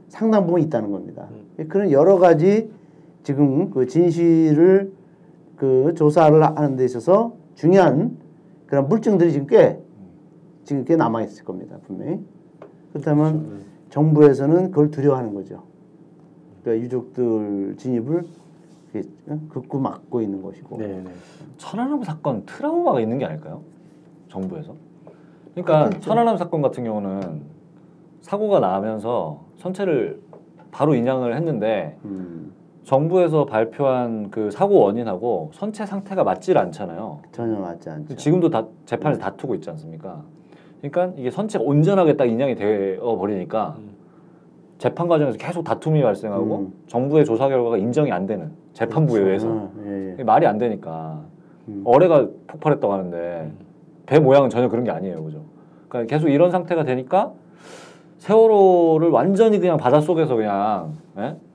Speaker 3: 상당 부분 있다는 겁니다. 그런 여러 가지 지금 그 진실을 그 조사를 하는 데 있어서 중요한 그런 물증들이 지금 꽤 남아 있을 겁니다. 분명히. 그렇다면 정부에서는 그걸 두려워하는 거죠. 그러니까 유족들 진입을 극구 막고 있는 것이고.
Speaker 2: 천안함 사건 트라우마가 있는 게 아닐까요? 정부에서. 그러니까 천안함 사건 같은 경우는 사고가 나면서 선체를 바로 인양을 했는데 정부에서 발표한 그 사고 원인하고 선체 상태가 맞질 않잖아요.
Speaker 3: 전혀 맞지 않죠.
Speaker 2: 지금도 다 재판에서 다투고 있지 않습니까? 그러니까 이게 선체가 온전하게 딱 인양이 되어 버리니까 재판 과정에서 계속 다툼이 발생하고 정부의 조사 결과가 인정이 안 되는 재판부에 의해서 말이 안 되니까 어뢰가 폭발했다고 하는데 배 모양은 전혀 그런 게 아니에요, 그죠? 그러니까 계속 이런 상태가 되니까 세월호를 완전히 그냥 바닷속에서 그냥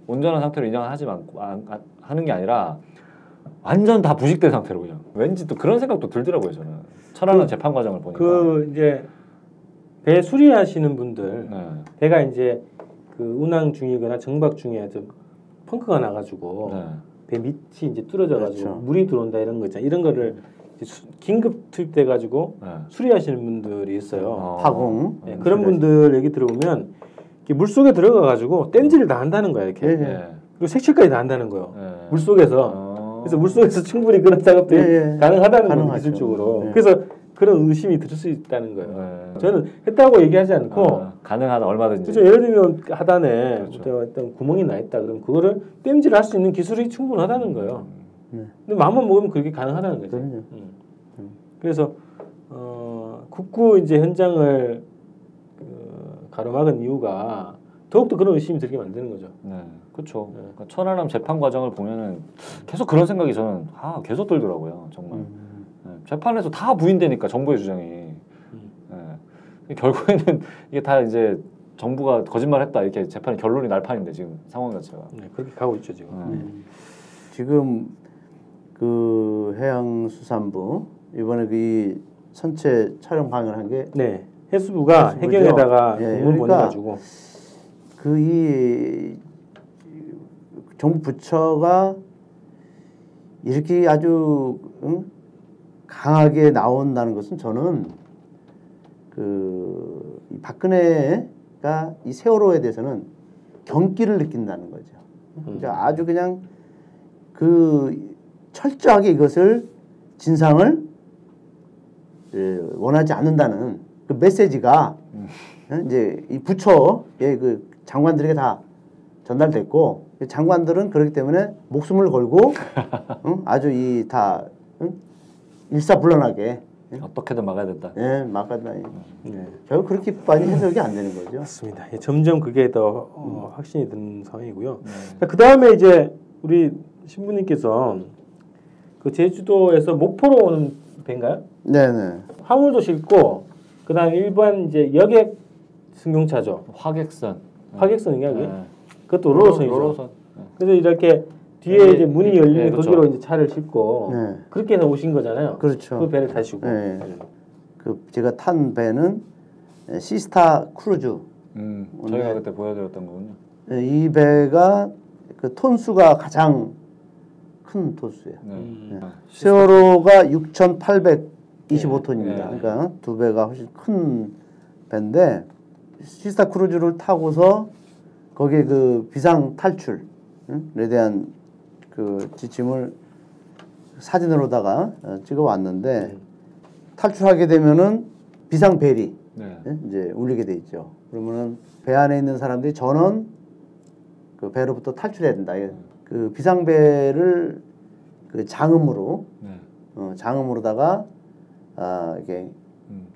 Speaker 2: 온전한 상태로 인양하지 않고 하는 게 아니라 완전 다 부식된 상태로 그냥 왠지 또 그런 생각도 들더라고요 저는 천안함 재판 과정을 보니까
Speaker 1: 그 이제 배 수리하시는 분들 배가 이제 그 운항 중이거나 정박 중에 좀 펑크가 나가지고 배 밑이 이제 뚫어져가지고
Speaker 3: 그렇죠.
Speaker 1: 물이 들어온다 이런 거 있잖아요. 이런 거를 긴급 투입돼 가지고 수리하시는 분들이 있어요.
Speaker 3: 파공.
Speaker 1: 네, 그런 분들 얘기 들어보면 물 속에 들어가 가지고 땜질을 다 한다는 거야 이렇게. 그리고 색칠까지 다 한다는 거예요. 물 속에서. 그래서 물 속에서 충분히 그런 작업들이 가능하다는 거예요 기술적으로. 그래서 그런 의심이 들 수 있다는 거예요. 저는 했다고 얘기하지 않고
Speaker 2: 가능하다 얼마든지.
Speaker 1: 그렇죠. 예를 들면 하단에 어떤 구멍이 나 있다 그러면 그거를 땜질을 할 수 있는 기술이 충분하다는 거예요. 근데 마음만 먹으면 그렇게 가능하다는 거죠. 그래서 국구 이제 현장을 가로막은 이유가 더욱더 그런 의심이 들게 만드는 거죠.
Speaker 2: 네, 그렇죠. 그러니까 천안함 재판 과정을 보면은 계속 그런 생각이 저는 계속 들더라고요. 정말. 재판에서 다 부인되니까 정부의 주장이. 결국에는 이게 다 이제 정부가 거짓말했다 이렇게 재판이 결론이 날 판인데 지금 상황 자체가.
Speaker 1: 네, 그렇게 가고 있죠 지금.
Speaker 3: 지금 그 해양수산부 이번에 그 선체 촬영 방영을 한 게
Speaker 1: 네, 해수부가 해경에다가 공문 보내가지고
Speaker 3: 그 이 정부 부처가 이렇게 아주 강하게 나온다는 것은 저는 그 박근혜가 이 세월호에 대해서는 경기를 느낀다는 거죠. 그러니까 아주 그냥 그 철저하게 이것을 진상을 원하지 않는다는 그 메시지가 이제 이 부처의 그 장관들에게 다 전달됐고 장관들은 그렇기 때문에 목숨을 걸고 아주 이 다 일사불란하게
Speaker 2: 어떻게든 막아야 된다.
Speaker 3: 네, 막아다. 결국 그렇게 많이 해석이 안 되는 거죠.
Speaker 1: 맞습니다. 점점 그게 더 확신이 드는 상황이고요. 그 다음에 이제 우리 신부님께서 그 제주도에서 목포로 오는 배인가요?
Speaker 3: 네네.
Speaker 1: 화물도 싣고 그다음 일반 이제 여객 승용차죠.
Speaker 2: 화객선.
Speaker 1: 화객선인가 그게? 그것도 로로선이죠.
Speaker 2: 로로선.
Speaker 1: 그래서 이렇게 뒤에 이제 문이 열리는
Speaker 2: 그렇죠.
Speaker 1: 거기로 이제 차를 싣고 그렇게 해서 오신 거잖아요.
Speaker 3: 그렇죠.
Speaker 1: 그 배를 타시고.
Speaker 3: 그 제가 탄 배는 시스타 크루즈.
Speaker 2: 저희가 그때 보여드렸던 거군요.
Speaker 3: 이 배가 그 톤수가 가장 큰 톤수예요. 세월호가 6,825톤입니다. 그러니까 두 배가 훨씬 큰 배인데 시스타 크루즈를 타고서 거기에 그 비상 탈출에 대한 그 지침을 사진으로다가 찍어 왔는데 탈출하게 되면은 비상 벨이 이제 울리게 돼 있죠. 그러면은 배 안에 있는 사람들이 전원 그 배로부터 탈출해야 된다. 그 비상벨을 그 장음으로 장음으로다가 이렇게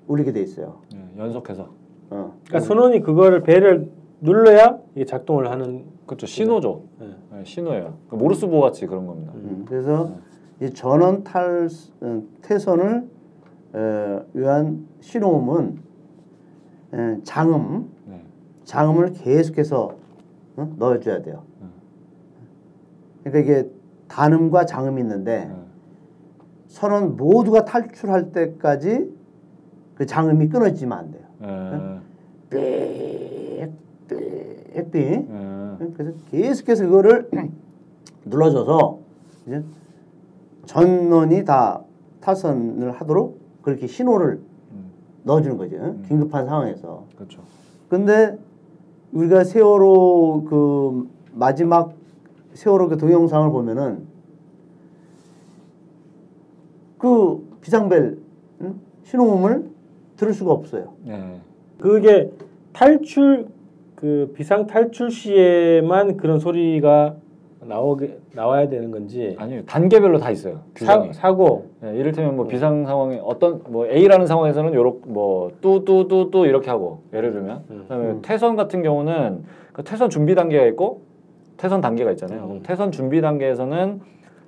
Speaker 3: 울리게 돼 있어요.
Speaker 2: 연속해서.
Speaker 1: 그러니까 선원이 그거를 배를 눌러야 이게 작동을 하는.
Speaker 2: 그렇죠. 신호죠. 신호예요. 모르스보 같이 그런 겁니다.
Speaker 3: 그래서 이 전원 퇴선을 위한 신호음은 장음을 계속해서 넣어줘야 돼요. 그러니까 이게 단음과 장음이 있는데 선원 모두가 탈출할 때까지 그 장음이 끊어지면 안 돼요. 빽빽. 그래서 계속해서 그거를 눌러줘서 이제 전원이 다 탈선을 하도록 그렇게 신호를 넣어주는 거죠. 긴급한 상황에서.
Speaker 2: 그렇죠.
Speaker 3: 근데 우리가 세월호 그 마지막 세월호 그 동영상을 보면은 그 비상벨 신호음을 들을 수가 없어요.
Speaker 1: 그게 그 비상 탈출 시에만 그런 소리가 나와야 되는 건지
Speaker 2: 아니요, 단계별로 다 있어요.
Speaker 1: 사고.
Speaker 2: 이를테면 뭐 비상 상황에 어떤 뭐 A라는 상황에서는 요렇게 뭐 뚜뚜뚜뚜 이렇게 하고 예를 들면 그다음에 퇴선 같은 경우는 그 퇴선 준비 단계가 있고 퇴선 단계가 있잖아요. 그럼 퇴선 준비 단계에서는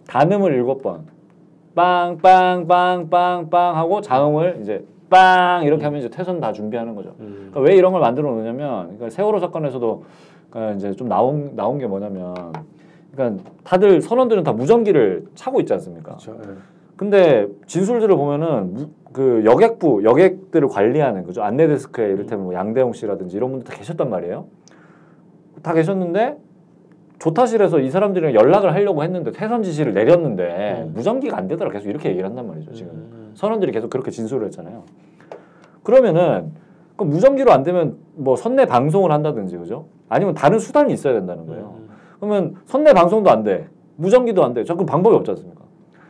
Speaker 2: 단음을 7번 빵빵빵빵빵 하고 장음을 이제 빵 이렇게 하면 이제 퇴선 다 준비하는 거죠. 그러니까 왜 이런 걸 만들어 놓냐면 그러니까 세월호 사건에서도 그러니까 이제 좀 나온 게 뭐냐면 그러니까 다들 선원들은 다 무전기를 차고 있지 않습니까?
Speaker 1: 그렇죠.
Speaker 2: 근데 진술들을 보면은 그 여객들을 관리하는 그죠 안내 데스크에 이를테면 뭐 양대홍 씨라든지 이런 분들 다 계셨단 말이에요. 다 계셨는데 조타실에서 이 사람들이랑 연락을 하려고 했는데 퇴선 지시를 내렸는데 무전기가 안 되더라 계속 이렇게 얘기를 한단 말이죠. 지금 선원들이 계속 그렇게 진술을 했잖아요. 그러면은 그 무전기로 안 되면 뭐 선내 방송을 한다든지 그죠? 아니면 다른 수단이 있어야 된다는 거예요. 그러면 선내 방송도 안 돼, 무전기도 안 돼. 저 그 방법이 없지 않습니까?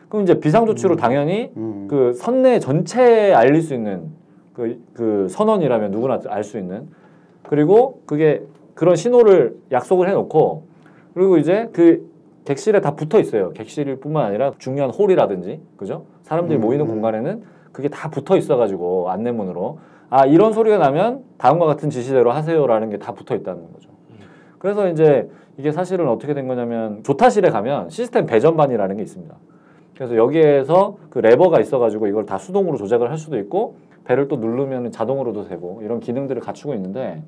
Speaker 2: 그럼 이제 비상조치로 당연히 그 선내 전체에 알릴 수 있는 그 선원이라면 누구나 알 수 있는, 그리고 그게 그런 신호를 약속을 해놓고, 그리고 이제 그 객실에 다 붙어 있어요. 객실뿐만 아니라 중요한 홀이라든지 그죠? 사람들이 모이는 공간에는 그게 다 붙어 있어가지고 안내문으로 아 이런 소리가 나면 다음과 같은 지시대로 하세요라는 게 다 붙어 있다는 거죠. 그래서 이제 이게 사실은 어떻게 된 거냐면 조타실에 가면 시스템 배전반이라는 게 있습니다. 그래서 여기에서 그 레버가 있어가지고 이걸 다 수동으로 조작을 할 수도 있고 배를 또 누르면 자동으로도 되고 이런 기능들을 갖추고 있는데,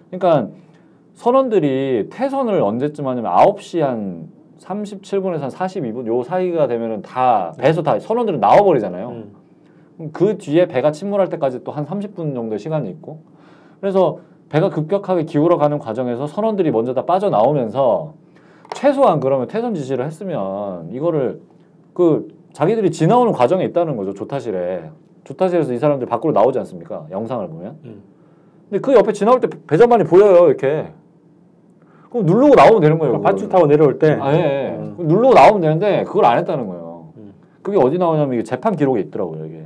Speaker 2: 그러니까 선원들이 퇴선을 언제쯤 하냐면 9시 한 37분에서 한 42분 요 사이가 되면은 다 배에서 다 선원들은 나와버리잖아요. 그 뒤에 배가 침몰할 때까지 또 한 30분 정도의 시간이 있고, 그래서 배가 급격하게 기울어가는 과정에서 선원들이 먼저 다 빠져나오면서 최소한 그러면 퇴선 지시를 했으면 이거를 그 자기들이 지나오는 과정에 있다는 거죠. 조타실에서 이 사람들 밖으로 나오지 않습니까? 영상을 보면. 근데 그 옆에 지나올 때 배전반이 보여요. 이렇게. 그럼 누르고 나오면 되는 거예요.
Speaker 1: 밧줄 타고 내려올 때.
Speaker 2: 아, 예. 누르고 나오면 되는데 그걸 안 했다는 거예요. 그게 어디 나오냐면 이게 재판 기록에 있더라고요. 이게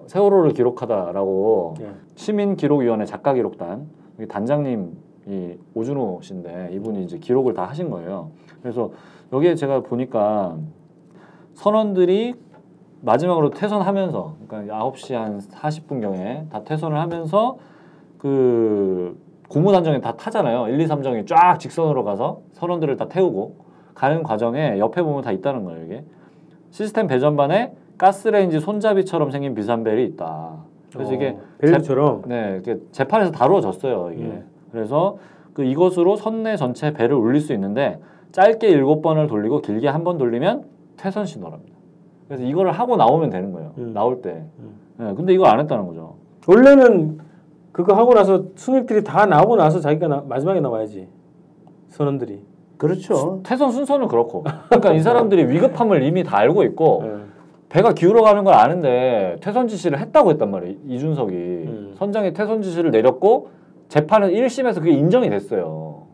Speaker 2: 세월호를 기록하다라고 시민기록위원회 작가기록단 단장님이 오준호 씨인데 이분이 이제 기록을 다 하신 거예요. 그래서 여기에 제가 보니까 선원들이 마지막으로 퇴선하면서, 그러니까 9시 한 40분경에 다 퇴선을 하면서 그 고무단정에 다 타잖아요. 1, 2, 3정이 쫙 직선으로 가서 선원들을 다 태우고 가는 과정에 옆에 보면 다 있다는 거예요. 이게 시스템 배전반에 가스레인지 손잡이처럼 생긴 비산벨이 있다. 그래서 이게
Speaker 1: 벨트처럼
Speaker 2: 네, 이게 재판에서 다루어졌어요. 이게 그래서 그 이것으로 선내 전체 배를 울릴 수 있는데 짧게 7번을 돌리고 길게 1번 돌리면 퇴선 신호랍니다. 그래서 이거를 하고 나오면 되는 거예요. 나올 때. 네, 근데 이걸 안 했다는 거죠.
Speaker 1: 원래는 그거 하고 나서 승객들이 다 나오고 나서 자기가 마지막에 나와야지. 선원들이.
Speaker 3: 그렇죠.
Speaker 2: 퇴선 순서는 그렇고. 그러니까 이 사람들이 위급함을 이미 다 알고 있고 배가 기울어가는 걸 아는데 퇴선 지시를 했다고 했단 말이에요. 이준석이. 선장이 퇴선 지시를 내렸고 재판은 1심에서 그게 인정이 됐어요.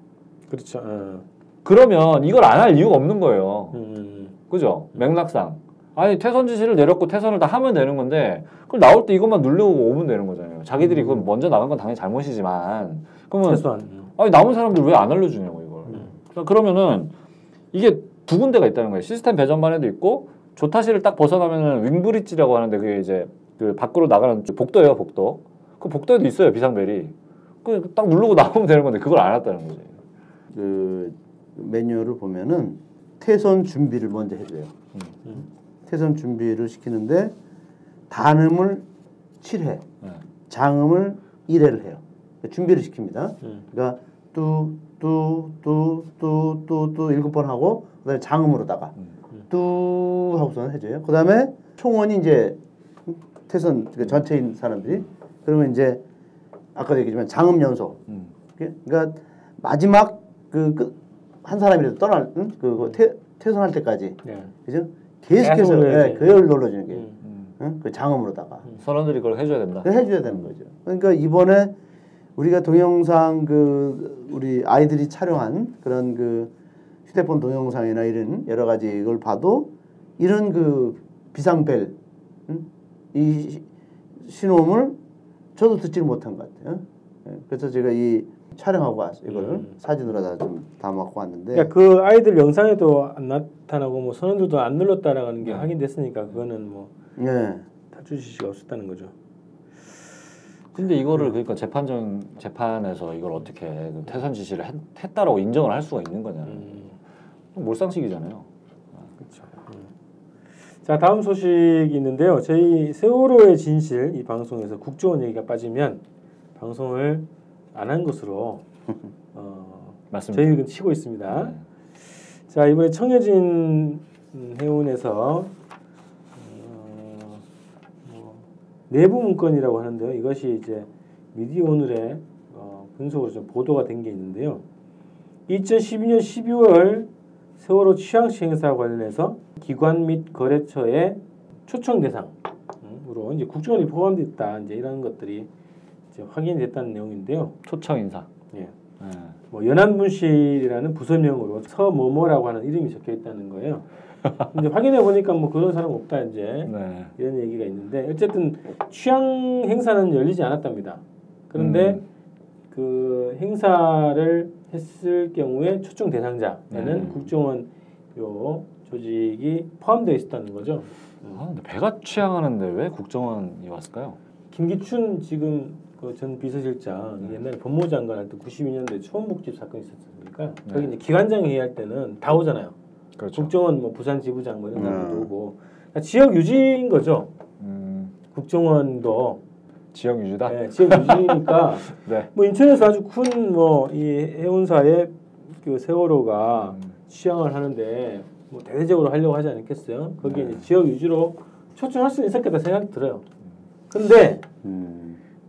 Speaker 1: 그렇죠.
Speaker 2: 그러면 이걸 안 할 이유가 없는 거예요. 그죠? 맥락상. 아니 퇴선 지시를 내렸고 퇴선을 다 하면 되는 건데 그걸 나올 때 이것만 누르고 오면 되는 거잖아요. 자기들이 그건 먼저 나간 건 당연히 잘못이지만 그러면
Speaker 1: 최소한.
Speaker 2: 아니 남은 사람들 왜 안 알려주냐고 이걸. 그러면은 이게 두 군데가 있다는 거예요. 시스템 배전반에도 있고 조타실을 딱 벗어나면은 윙브리지라고 하는데 그게 이제 그 밖으로 나가는 복도예요. 복도. 그 복도에도 있어요. 비상벨이. 그 딱 누르고 나오면 되는 건데 그걸 안 했다는 거지.
Speaker 3: 그 매뉴얼을 보면은 퇴선 준비를 먼저 해줘요. 퇴선 준비를 시키는데 단음을 7회, 장음을 1회를 해요. 준비를 시킵니다. 그러니까 뚜 7번 하고 그다음에 장음으로다가 뚜 하고서는 해줘요. 그다음에 총원이 이제 퇴선 그러니까 전체인 사람들이 그러면 이제 아까도 얘기했지만 장음 연소. 그러니까 마지막 한 사람이라도 떠날 퇴선할 때까지 그죠? 계속해서 그걸 눌러주는 게 그 장음으로다가
Speaker 2: 선원들이 그걸 해줘야 된다.
Speaker 3: 해줘야 되는 거죠. 그러니까 이번에 우리가 동영상 우리 아이들이 촬영한 그런 그 휴대폰 동영상이나 이런 여러 가지 이걸 봐도 이런 그 비상벨 이 신호음을 저도 듣지를 못한 것 같아요. 그래서 제가 이 촬영하고 왔어요. 이걸 사진으로 다 좀 담아갖고 왔는데.
Speaker 1: 그러니까 그 아이들 영상에도 안 나타나고 뭐 선원들도 안 눌렀다라는 게 확인됐으니까 그거는 뭐 탈출 지시가 없었다는 거죠.
Speaker 2: 근데 이거를 그러니까 재판에서 이걸 어떻게 퇴선 지시를 했다라고 인정을 할 수가 있는 거냐? 몰상식이잖아요.
Speaker 1: 그렇죠. 자 다음 소식이 있는데요. 저희 세월호의 진실 이 방송에서 국정원 얘기가 빠지면 방송을 안 한 것으로
Speaker 2: 맞습니다.
Speaker 1: 저희는 치고 있습니다. 자 이번에 청해진 해운에서 내부 문건이라고 하는데요. 이것이 이제 미디어오늘의 분석으로 좀 보도가 된 게 있는데요. 2012년 12월 세월호 취향식 행사 관련해서 기관 및 거래처의 초청 대상으로 이제 국정원이 포함됐다 이제 이런 것들이 이제 확인됐다는 내용인데요.
Speaker 2: 초청 인사.
Speaker 1: 예. 뭐 연안문실이라는 부서명으로 서뭐뭐라고 하는 이름이 적혀 있다는 거예요. 이제 확인해 보니까 뭐 그런 사람 없다 이제
Speaker 2: 네.
Speaker 1: 이런 얘기가 있는데 어쨌든 취향 행사는 열리지 않았답니다. 그런데 그 행사를 했을 경우에 초청 대상자에는 국정원 요 조직이 포함되어 있었다는 거죠.
Speaker 2: 근데 배가 취향하는데 왜 국정원이 왔을까요?
Speaker 1: 김기춘 지금 그 전 비서실장 옛날에 법무장관 할 때 92년도에 초원복집 사건이 있었으니까 거기 이제 기관장 회의할 때는 다 오잖아요.
Speaker 2: 그렇죠.
Speaker 1: 국정원 뭐 부산 지부장 뭐 이런 사람도 오고 그러니까 지역 유지인 거죠. 국정원도
Speaker 2: 지역 유지다.
Speaker 1: 네, 지역 유지니까
Speaker 2: 네.
Speaker 1: 뭐 인천에서 아주 큰 뭐 이 해운사의 그 세월호가 취향을 하는데 뭐 대대적으로 하려고 하지 않겠어요? 거기에 이제 지역 유지로 초청할 수 있었겠다 생각이 들어요. 근데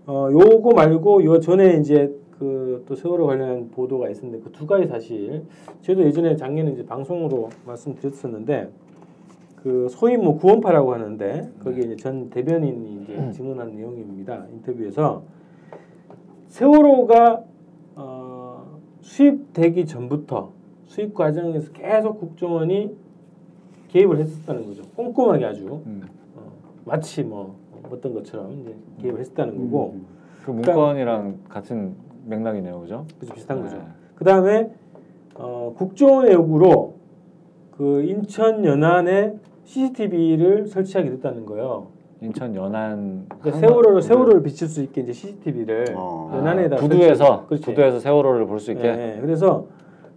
Speaker 1: 요거 말고 요 전에 이제 그 또 세월호 관련한 보도가 있었는데 그 두 가지 사실 저도 예전에 작년에 이제 방송으로 말씀드렸었는데 그 소위 뭐 구원파라고 하는데 거기에 이제 전 대변인이 이제 증언한 내용입니다. 인터뷰에서 세월호가 수입되기 전부터 수입 과정에서 계속 국정원이 개입을 했었다는 거죠. 꼼꼼하게 아주 마치 뭐 어떤 것처럼 이제 개입을 했었다는 거고.
Speaker 2: 그 문건이랑 같은 맥락이네요, 그죠?
Speaker 1: 그렇죠, 비슷한 거죠. 그 다음에 국정원의 요구로 그 인천 연안에 CCTV를 설치하게 됐다는 거예요.
Speaker 2: 인천 연안
Speaker 1: 그러니까 세월호를 비칠 수 있게 이제 CCTV를 연안에다
Speaker 2: 부두에서 세월호를 볼 수 있게.
Speaker 1: 네, 그래서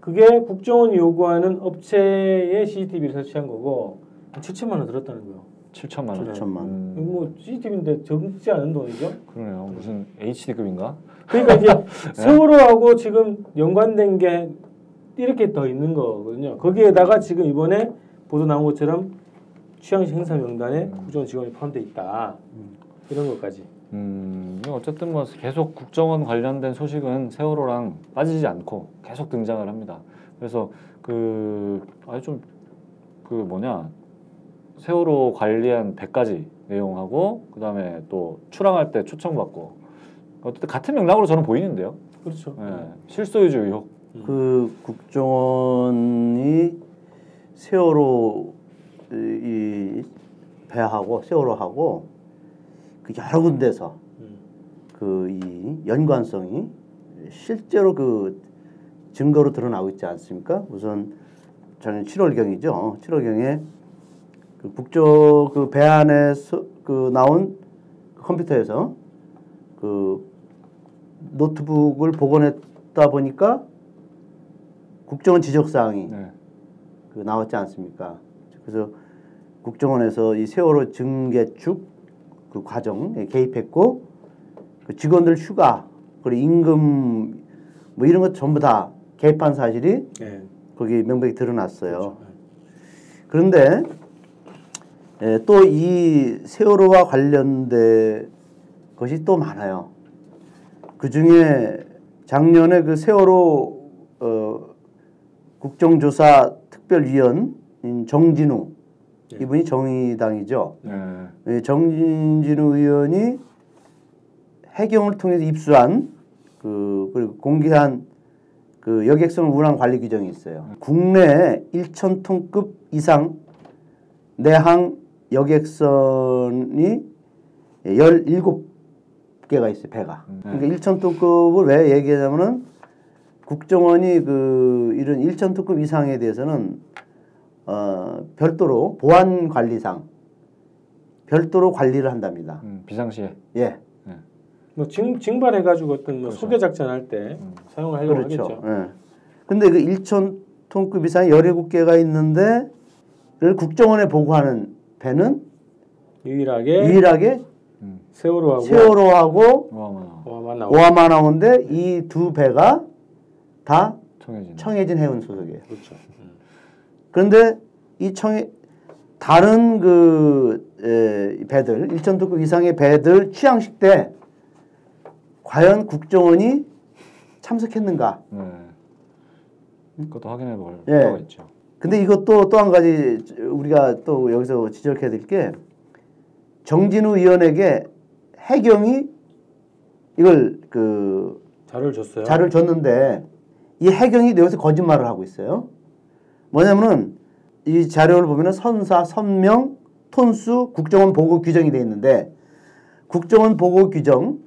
Speaker 1: 그게 국정원이 요구하는 업체에 CCTV를 설치한 거고 7천만 원 들었다는 거예요.
Speaker 2: 7천만 원.
Speaker 3: 7천만 원.
Speaker 1: 뭐 CCTV인데 적지 않은 돈이죠.
Speaker 2: 그러네요. 무슨 HD급인가?
Speaker 1: 그러니까 이제 세월호하고 지금 연관된 게 이렇게 더 있는 거거든요. 거기에다가 지금 이번에 보도 나온 것처럼 취향식 행사 명단에 국정원 직원이 포함되어 있다. 이런 것까지.
Speaker 2: 어쨌든 뭐 계속 국정원 관련된 소식은 세월호랑 빠지지 않고 계속 등장을 합니다. 그래서 세월호 관리한 100가지 내용하고 그다음에 또 출항할 때 초청받고 어쨌든 같은 맥락으로 저는 보이는데요.
Speaker 1: 그렇죠.
Speaker 2: 네. 실소유주 의혹.
Speaker 3: 그 국정원이 세월호 이 배하고 세월호하고 그 여러 군데서 그 이 연관성이 실제로 그 증거로 드러나고 있지 않습니까? 우선 작년 7월경이죠. 7월경에 그 배 안에서 그 나온 컴퓨터에서 그 노트북을 복원했다 보니까 국정원 지적 사항이 그 나왔지 않습니까? 그래서 국정원에서 이 세월호 증개축 그 과정에 개입했고 그 직원들 휴가 그리고 임금 뭐 이런 것 전부 다 개입한 사실이 거기 명백히 드러났어요. 그런데 또 이 세월호와 관련된 것이 또 많아요. 그 중에 작년에 그 세월호 국정조사 특별위원인 정진우 이분이 정의당이죠. 정진우 의원이 해경을 통해서 입수한 그리고 공개한 그 여객선 운항 관리 규정이 있어요. 국내 1,000톤급 이상 내항 여객선이 17개가 있어요. 배가. 그러니까 1,000톤급을 왜 얘기하냐면은 국정원이 그 이런 1,000톤급 이상에 대해서는 별도로 보안 관리상 별도로 관리를 한답니다.
Speaker 2: 비상시에.
Speaker 3: 예.
Speaker 1: 뭐 징발해가지고 어떤 뭐 소개 작전할 때 사용을 하려고 하겠죠.
Speaker 3: 예. 근데 그 1,000톤급 이상 17개가 있는데 를 국정원에 보고하는 배는 유일하게 세월호하고 오하마나오인데 이 두 배가 다 청해진 해운 소속이에요.
Speaker 1: 그렇죠.
Speaker 3: 그런데 이 다른 그 배들 1,000톤급 이상의 배들 취향식 때 과연 국정원이 참석했는가?
Speaker 2: 그것도 확인해 볼 필요가 있죠.
Speaker 3: 근데 이것도 또 한 가지 우리가 또 여기서 지적해야 될 게 정진우 의원에게 해경이 이걸 자료를 줬는데 이 해경이 여기서 거짓말을 하고 있어요. 뭐냐면은 이 자료를 보면은 선사, 선명, 톤수, 국정원 보고 규정이 돼 있는데 국정원 보고 규정에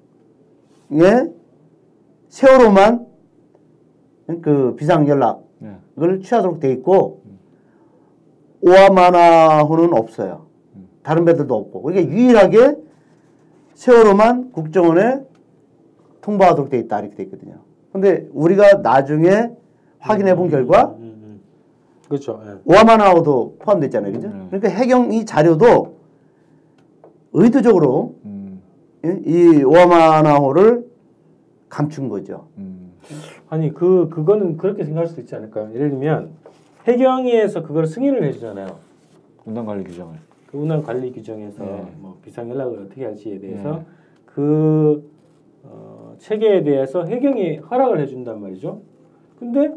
Speaker 3: 세월호만 그 비상 연락을 취하도록 돼 있고 오하마나호는 없어요. 다른 배들도 없고. 그러니까 유일하게 세월호만 국정원에 통보하도록 돼 있다 이렇게 돼 있거든요. 근데 우리가 나중에 확인해 본 결과
Speaker 1: 그렇죠.
Speaker 3: 오하마나호도 포함됐잖아요. 그죠? 그러니까 해경 이 자료도 의도적으로 이 오하마나호를 감춘 거죠.
Speaker 1: 아니 그거는 그렇게 생각할 수도 있지 않을까요? 예를 들면 해경위에서 그걸 승인을 해주잖아요.
Speaker 2: 운항관리 규정을.
Speaker 1: 그 운항관리 규정에서 뭐 비상 연락을 어떻게 할지에 대해서 그 체계에 대해서 해경이 허락을 해준단 말이죠. 근데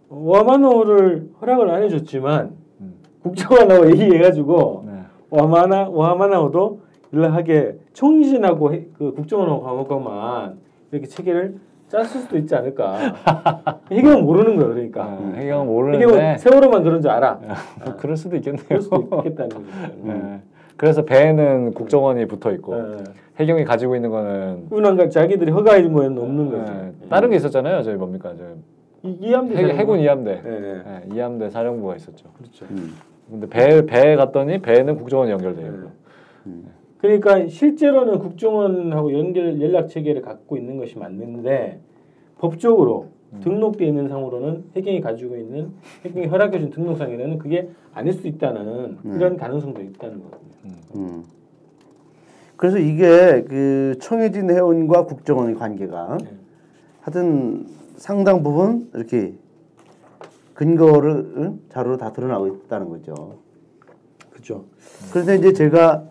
Speaker 1: 오하마나호를 허락을 안 해줬지만 국정원하고 얘기해가지고 오하마나호도 연락하게 총신하고 그 국정원하고만 이렇게 체계를 짰을 수도 있지 않을까. 해경은 모르는 거예요, 그러니까.
Speaker 2: 해경은 모르는데.
Speaker 1: 해경은 세월호만 그런 줄 알아.
Speaker 2: 그럴 수도 있겠네요.
Speaker 1: 그럴 수도 있겠다는 거죠.
Speaker 2: 그래서 배에는 국정원이 붙어 있고 해경이 가지고 있는 거는
Speaker 1: 운항관 자기들이 허가해 준 거에는 없는 거죠.
Speaker 2: 다른 게 있었잖아요. 저희 뭡니까?
Speaker 1: 이함대
Speaker 2: 해군 이함대. 이함대 사령부가 있었죠.
Speaker 1: 그렇죠.
Speaker 2: 근데 배에 갔더니 배는 국정원이 연결돼 있고.
Speaker 1: 그러니까 실제로는 국정원하고 연락 체계를 갖고 있는 것이 맞는데 법적으로 등록되어 있는 상으로는 해경이 가지고 있는 해경이 허락해준 등록상에는 그게 아닐 수 있다는 이런 가능성도 있다는 거거든요.
Speaker 3: 그래서 이게 그 청해진 해운과 국정원의 관계가 하여튼 상당 부분 이렇게 근거를 자료로 다 드러나고 있다는 거죠.
Speaker 1: 그렇죠.
Speaker 3: 그래서 이제 제가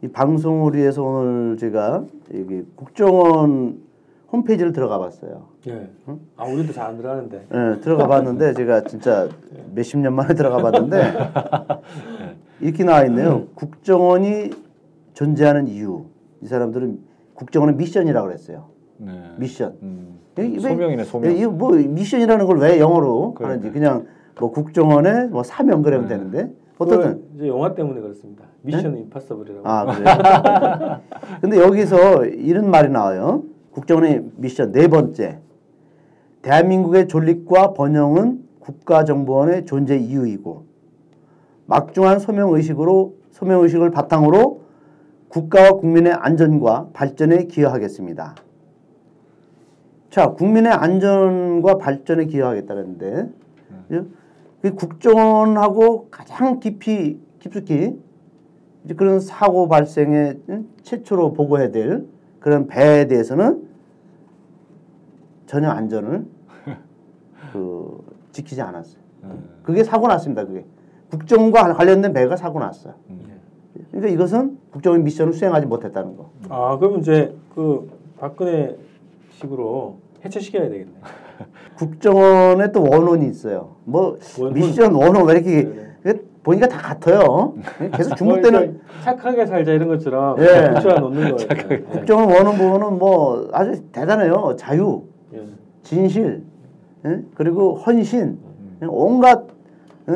Speaker 3: 이 방송을 위해서 오늘 제가 여기 국정원 홈페이지를 들어가 봤어요.
Speaker 1: 아 우리도 잘 안 들어가는데.
Speaker 3: 들어가 봤는데 제가 진짜 몇십 년 만에 들어가 봤는데 이렇게 나와 있네요. 국정원이 존재하는 이유. 이 사람들은 국정원의 미션이라고 그랬어요. 미션.
Speaker 2: 소명이네 소명.
Speaker 3: 이거 뭐 미션이라는 걸 왜 영어로 하는지 그냥 뭐 국정원의 뭐 사명 그러면 되는데 어떻든
Speaker 1: 이제 영화 때문에 그렇습니다. 미션 임파서블이라고.
Speaker 3: 그래요. 근데 여기서 이런 말이 나와요. 국정원의 미션 네 번째. 대한민국의 존립과 번영은 국가정보원의 존재 이유이고 막중한 소명의식을 바탕으로 국가와 국민의 안전과 발전에 기여하겠습니다. 자, 국민의 안전과 발전에 기여하겠다는데 그 국정원하고 가장 깊숙이 이제 그런 사고 발생에 최초로 보고해야 될 그런 배에 대해서는 전혀 안전을 지키지 않았어요. 그게 사고 났습니다. 그게 국정과 관련된 배가 사고 났어요. 그러니까 이것은 국정원 미션을 수행하지 못했다는 거.
Speaker 1: 아 그럼 이제 그 박근혜 식으로 해체시켜야 되겠네.
Speaker 3: 국정원에 또 원원이 있어요. 뭐 미션 원원 왜 이렇게 보니까 다 같아요. 계속 중복되는
Speaker 1: 착하게 살자 이런 것처럼 붙여 놓는 거예요.
Speaker 3: 국정원 원원 부분은 뭐 아주 대단해요. 자유, 진실, 그리고 헌신, 온갖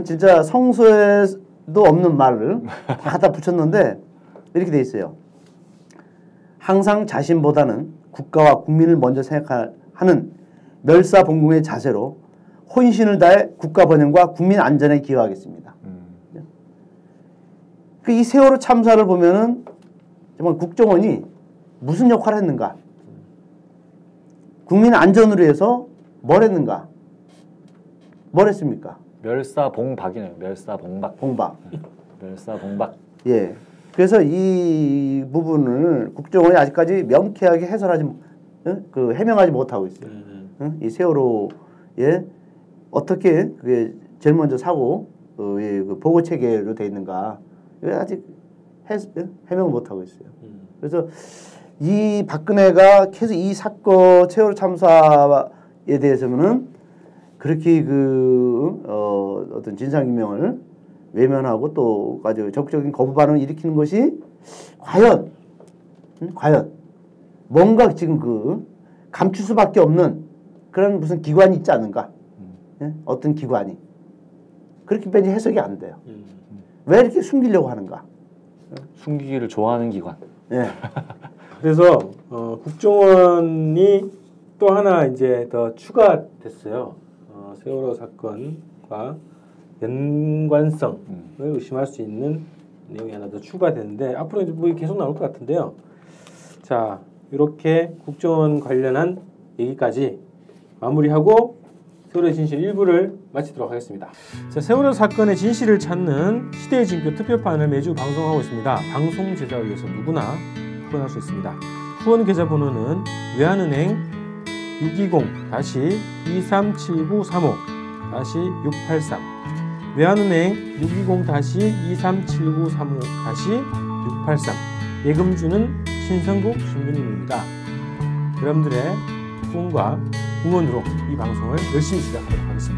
Speaker 3: 진짜 성서에도 없는 말을 다 갖다 붙였는데 이렇게 돼 있어요. 항상 자신보다는 국가와 국민을 먼저 생각하는 멸사봉공의 자세로 혼신을 다해 국가 번영과 국민 안전에 기여하겠습니다. 이 세월호 참사를 보면은 정말 국정원이 무슨 역할을 했는가? 국민 안전을 위해서 뭘 했는가? 뭘 했습니까?
Speaker 2: 멸사봉박이네요. 멸사봉박. 멸사봉박.
Speaker 3: 예. 그래서 이 부분을 국정원이 아직까지 명쾌하게 해명하지 못하고 있어요. 이 세월호에 어떻게 그게 제일 먼저 사고 그 보고 체계로 돼 있는가? 아직 해명을 못하고 있어요. 그래서 이 박근혜가 계속 이 사건 세월호 참사에 대해서는 그렇게 어떤 진상규명을 외면하고 또 아주 적극적인 거부 반응을 일으키는 것이 과연 뭔가 지금 감출 수밖에 없는 그런 무슨 기관이 있지 않은가? 예? 어떤 기관이 그렇게 왠지 해석이 안 돼요. 왜 이렇게 숨기려고 하는가?
Speaker 2: 숨기기를 좋아하는 기관.
Speaker 3: 예.
Speaker 1: 그래서 국정원이 또 하나 이제 더 추가됐어요. 세월호 사건과 연관성을 의심할 수 있는 내용이 하나 더 추가되는데 앞으로 이제 뭐 계속 나올 것 같은데요. 자, 이렇게 국정원 관련한 얘기까지 마무리하고 세월호 진실 1부를 마치도록 하겠습니다. 자, 세월호 사건의 진실을 찾는 시대의 징표 특별판을 매주 방송하고 있습니다. 방송 제작을 위해서 누구나 후원할 수 있습니다. 후원 계좌번호는 외환은행 620-237935-683 외환은행 620-237935-683 예금주는 신성국 신부님입니다. 여러분들의 후원과 응원으로 이 방송을 열심히 시작하도록 하겠습니다.